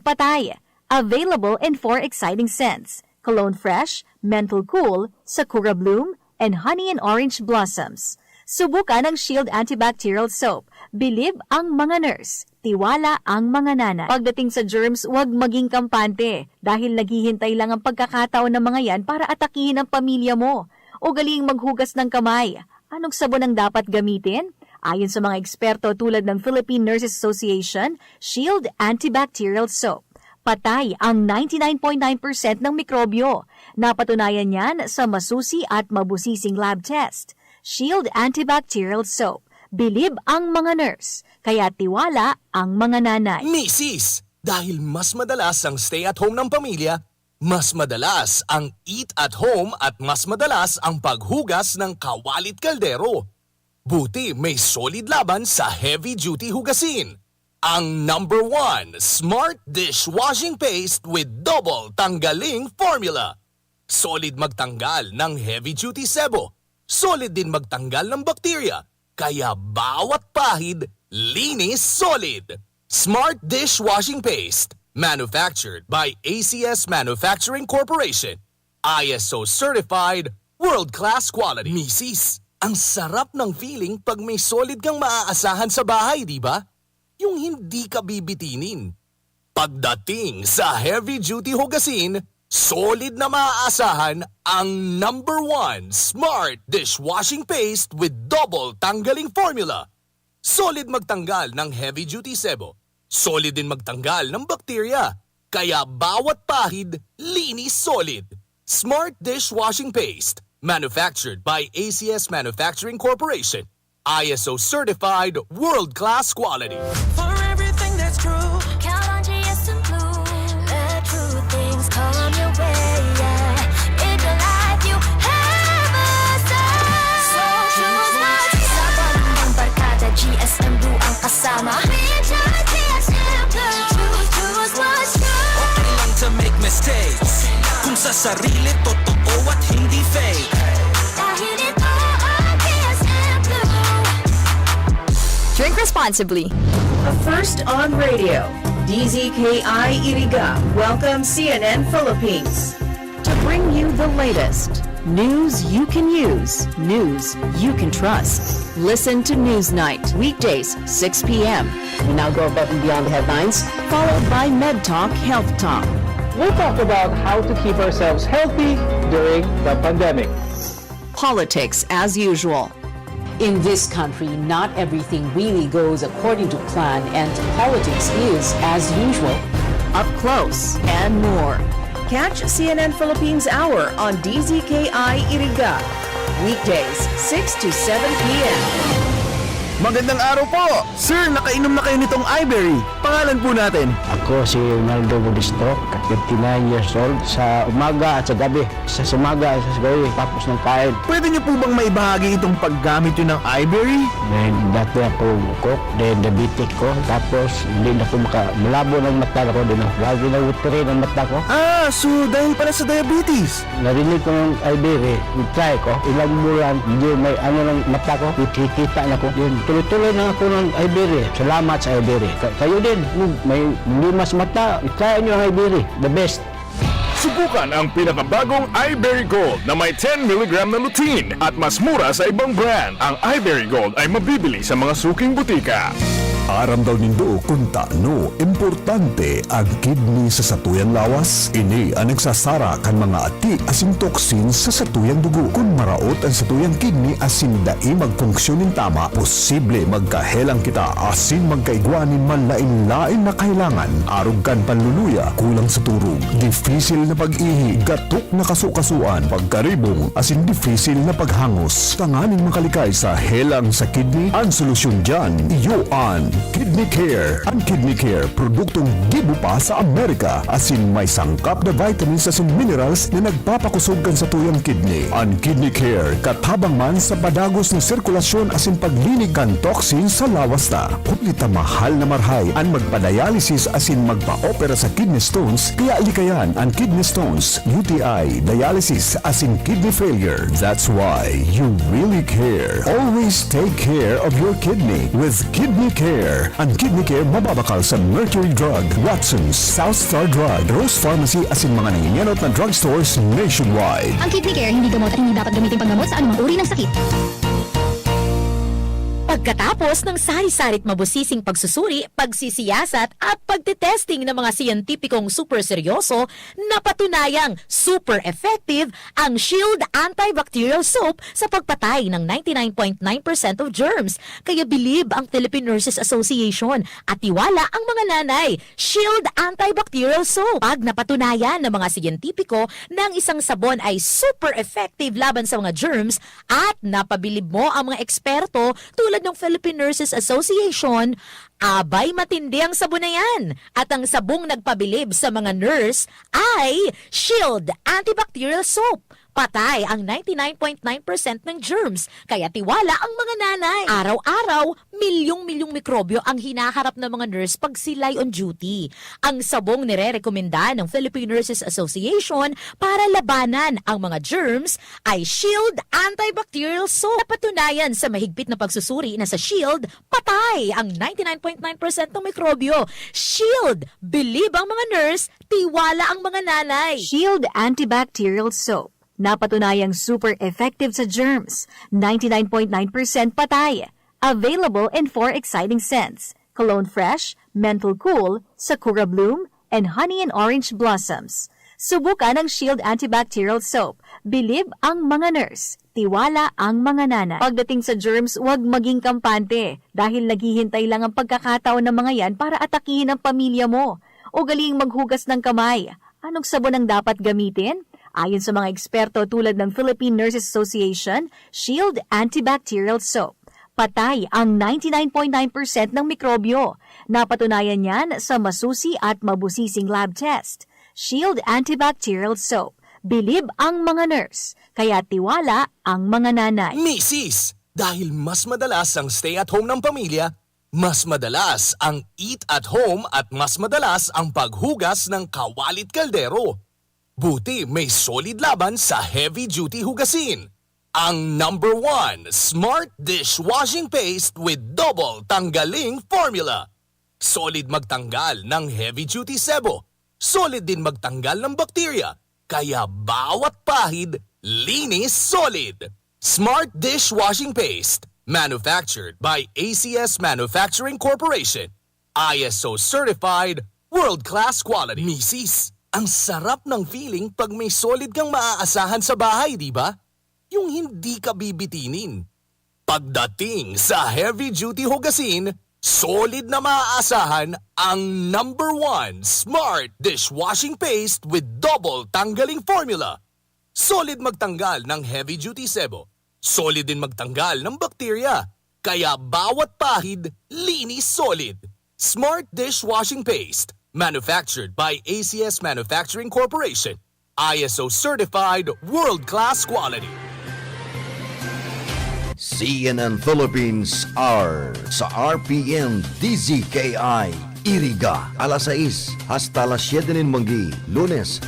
patay. Available in 4 exciting scents: Cologne Fresh, Menthol Cool, Sakura Bloom, and Honey and Orange Blossoms. Subukan ang Shield Antibacterial Soap. Bilib ang mga nurse. Tiwala ang mga nanay. Pagdating sa germs, huwag maging kampante dahil naghihintay lang ang pagkakataon ng mga yan para atakihin ang pamilya mo. Ugaling maghugas ng kamay. Anong sabon ang dapat gamitin? Ayon sa mga eksperto tulad ng Philippine Nurses Association, Shield Antibacterial Soap. Patay ang 99.9% ng mikrobyo. Napatunayan yan sa masusi at mabusising lab test. Shield Antibacterial Soap. Bilib ang mga nurse, kaya tiwala ang mga nanay. Misis, dahil mas madalas ang stay at home ng pamilya, mas madalas ang eat at home at mas madalas ang paghugas ng kawalit kaldero. Buti may solid laban sa heavy-duty hugasin. Ang number 1 Smart Dishwashing Paste with Double Tanggaling Formula. Solid magtanggal ng heavy-duty sebo. Solid din magtanggal ng bakterya. Kaya bawat pahid, linis solid. Smart Dishwashing Paste. Manufactured by ACS Manufacturing Corporation. ISO certified, world-class quality. Misis, ang sarap ng feeling pag may solid kang maaasahan sa bahay, di ba? Yung hindi ka bibitinin. Pagdating sa heavy-duty hugasin, solid na maaasahan ang number 1 Smart Dishwashing Paste with Double Tanggaling Formula. Solid magtanggal ng heavy-duty sebo. Solid din magtanggal ng bakterya. Kaya bawat pahid, linis solid. Smart Dishwashing Paste. Manufactured by ACS Manufacturing Corporation. ISO certified world-class quality. For everything that's true, count on GS and Blue. Let true things come your way. Yeah. In your life, you have a say. So choose what you sa bandang barkada, GS and Blue ang kasama. GS and Blue. Choose what's true. Okay lang to make mistakes. Kung sa sarili, totoo at hindi fake. Dahil ito ang GS and Blue. Drink responsibly. First on radio, DZKI-IRIGA welcomes CNN Philippines to bring you the latest. News you can use, news you can trust. Listen to Newsnight, weekdays, 6 p.m. We now go above and beyond the headlines. Followed by Med Talk Health Talk. We'll talk about how to keep ourselves healthy during the pandemic. Politics as usual. In this country, not everything really goes according to plan, and politics is, as usual, Up close and more. Catch CNN Philippines Hour on DZKI-IRIGA. Weekdays, 6 to 7 p.m. Magandang araw po! Sir, nakainom na kayo nitong iBerry. Pangalan po natin? Ako si Ronaldo Budisto, 59 years old. Sa umaga at sa gabi. Sa umaga at sa gabi, tapos ng kain. Pwede niyo po bang maibahagi itong paggamit yun ng iBerry? Then, dati ako cook, then diabetic ko. Tapos, hindi na ako malabo ng mata ko. Then, lagi na watery ng mata ko. Ah, so dahil pala sa diabetes. Narinig ko ng iBerry, try ko. Ilang bulan, hindi may ano ng mata ko. Kikita na ko. Then, tuloy-tuloy na ako ng iBerry. Salamat sa iBerry. Kayo din, may limas mata. I-try nyo ang iBerry. The best. Subukan ang pinakabagong iBerry Gold na may 10 mg na lutein at mas mura sa ibang brand. Ang iBerry Gold ay mabibili sa mga suking butika. Aram daw nindo kung taano importante ang kidney sa satuyang lawas. Ini ang nagsasara kan mga ati asin toksin sa satuyang dugo. Kung maraot ang satuyang kidney asin dai magfunksyonin tama, posible magkahelang kita asin magkaigwanin man lain-lain na kailangan. Arugkan panluluya, kulang sa turog, difisil na pag-ihi, gatok na kasukasuan, pagkaribong asin difisil na paghangos. Tanganing makalikay sa helang sa kidney, ang solusyon dyan, iyoan Kidney Care. Ang Kidney Care, produktong gibo pa sa Amerika. Asin may sangkap na vitamins asin minerals na nagpapakusog kan sa tuyang kidney. Ang Kidney Care, katabang man sa padagos na sirkulasyon asin paglinig kan toxin sa lawas na. Kulita mahal na marhay ang magpa-dialysis asin magpa-opera sa kidney stones, kaya alikayan ang kidney stones, UTI, dialysis asin kidney failure. That's why you really care. Always take care of your kidney with Kidney Care. Ang Kidney Care mababakal sa Mercury Drug, Watson's, South Star Drug, Rose Pharmacy asin mga nangingenot na drugstores nationwide. Ang Kidney Care hindi gamot at hindi dapat gamitin panggamot sa anumang uri ng sakit. Pagkatapos ng sari-sarit mabusising pagsusuri, pagsisiyasat at pagtitesting ng mga siyentipikong super seryoso, napatunayang super effective ang Shield Antibacterial Soap sa pagpatay ng 99.9% of germs. Kaya bilib ang Philippine Nurses Association at tiwala ang mga nanay. Shield Antibacterial Soap. Pag napatunayan ng mga siyentipiko na ang isang sabon ay super effective laban sa mga germs at napabilib mo ang mga eksperto tulad ng Philippine Nurses Association, abay matindi ang sabon na yan. At ang sabong nagpabilib sa mga nurse ay Shield Antibacterial Soap. Patay ang 99.9% ng germs, kaya tiwala ang mga nanay. Araw-araw, milyong-milyong mikrobyo ang hinaharap ng mga nurse pag sila'y on duty. Ang sabong nire-rekomenda ng Philippine Nurses Association para labanan ang mga germs ay Shield Antibacterial Soap. Napatunayan sa mahigpit na pagsusuri na sa Shield, patay ang 99.9% ng mikrobyo. Shield, bilib ang mga nurse, tiwala ang mga nanay. Shield Antibacterial Soap. Napatunayang super effective sa germs. 99.9% patay. Available in 4 exciting scents: Cologne Fresh, Menthol Cool, Sakura Bloom, and Honey and Orange Blossoms. Subukan ang Shield Antibacterial Soap. Bilib ang mga nurse. Tiwala ang mga nanay. Pagdating sa germs, huwag maging kampante dahil naghihintay lang ang pagkakataon ng mga yan para atakihin ang pamilya mo. Ugaling maghugas ng kamay. Anong sabon ang dapat gamitin? Ayon sa mga eksperto tulad ng Philippine Nurses Association, Shield Antibacterial Soap. Patay ang 99.9% ng mikrobyo. Napatunayan yan sa masusi at mabusising lab test. Shield Antibacterial Soap. Bilib ang mga nurse, kaya tiwala ang mga nanay. Misis, dahil mas madalas ang stay at home ng pamilya, mas madalas ang eat at home at mas madalas ang paghugas ng kawalit kaldero. Buti may solid laban sa heavy-duty hugasin. Ang number 1 Smart Dishwashing Paste with Double Tanggaling Formula. Solid magtanggal ng heavy-duty sebo. Solid din magtanggal ng bakterya. Kaya bawat pahid, linis solid. Smart Dishwashing Paste. Manufactured by ACS Manufacturing Corporation. ISO certified, world-class quality. Misis, ang sarap ng feeling pag may solid kang maaasahan sa bahay, di ba? Yung hindi ka bibitinin. Pagdating sa heavy-duty hugasin, solid na maaasahan ang number 1 Smart Dishwashing Paste with Double Tanggaling Formula. Solid magtanggal ng heavy-duty sebo. Solid din magtanggal ng bakterya. Kaya bawat pahid, linis solid. Smart Dishwashing Paste. Manufactured by ACS Manufacturing Corporation. ISO certified, world-class quality. CNN Philippines R sa RPN DZKI-IRIGA alas 6 hasta las 7 ng Lunes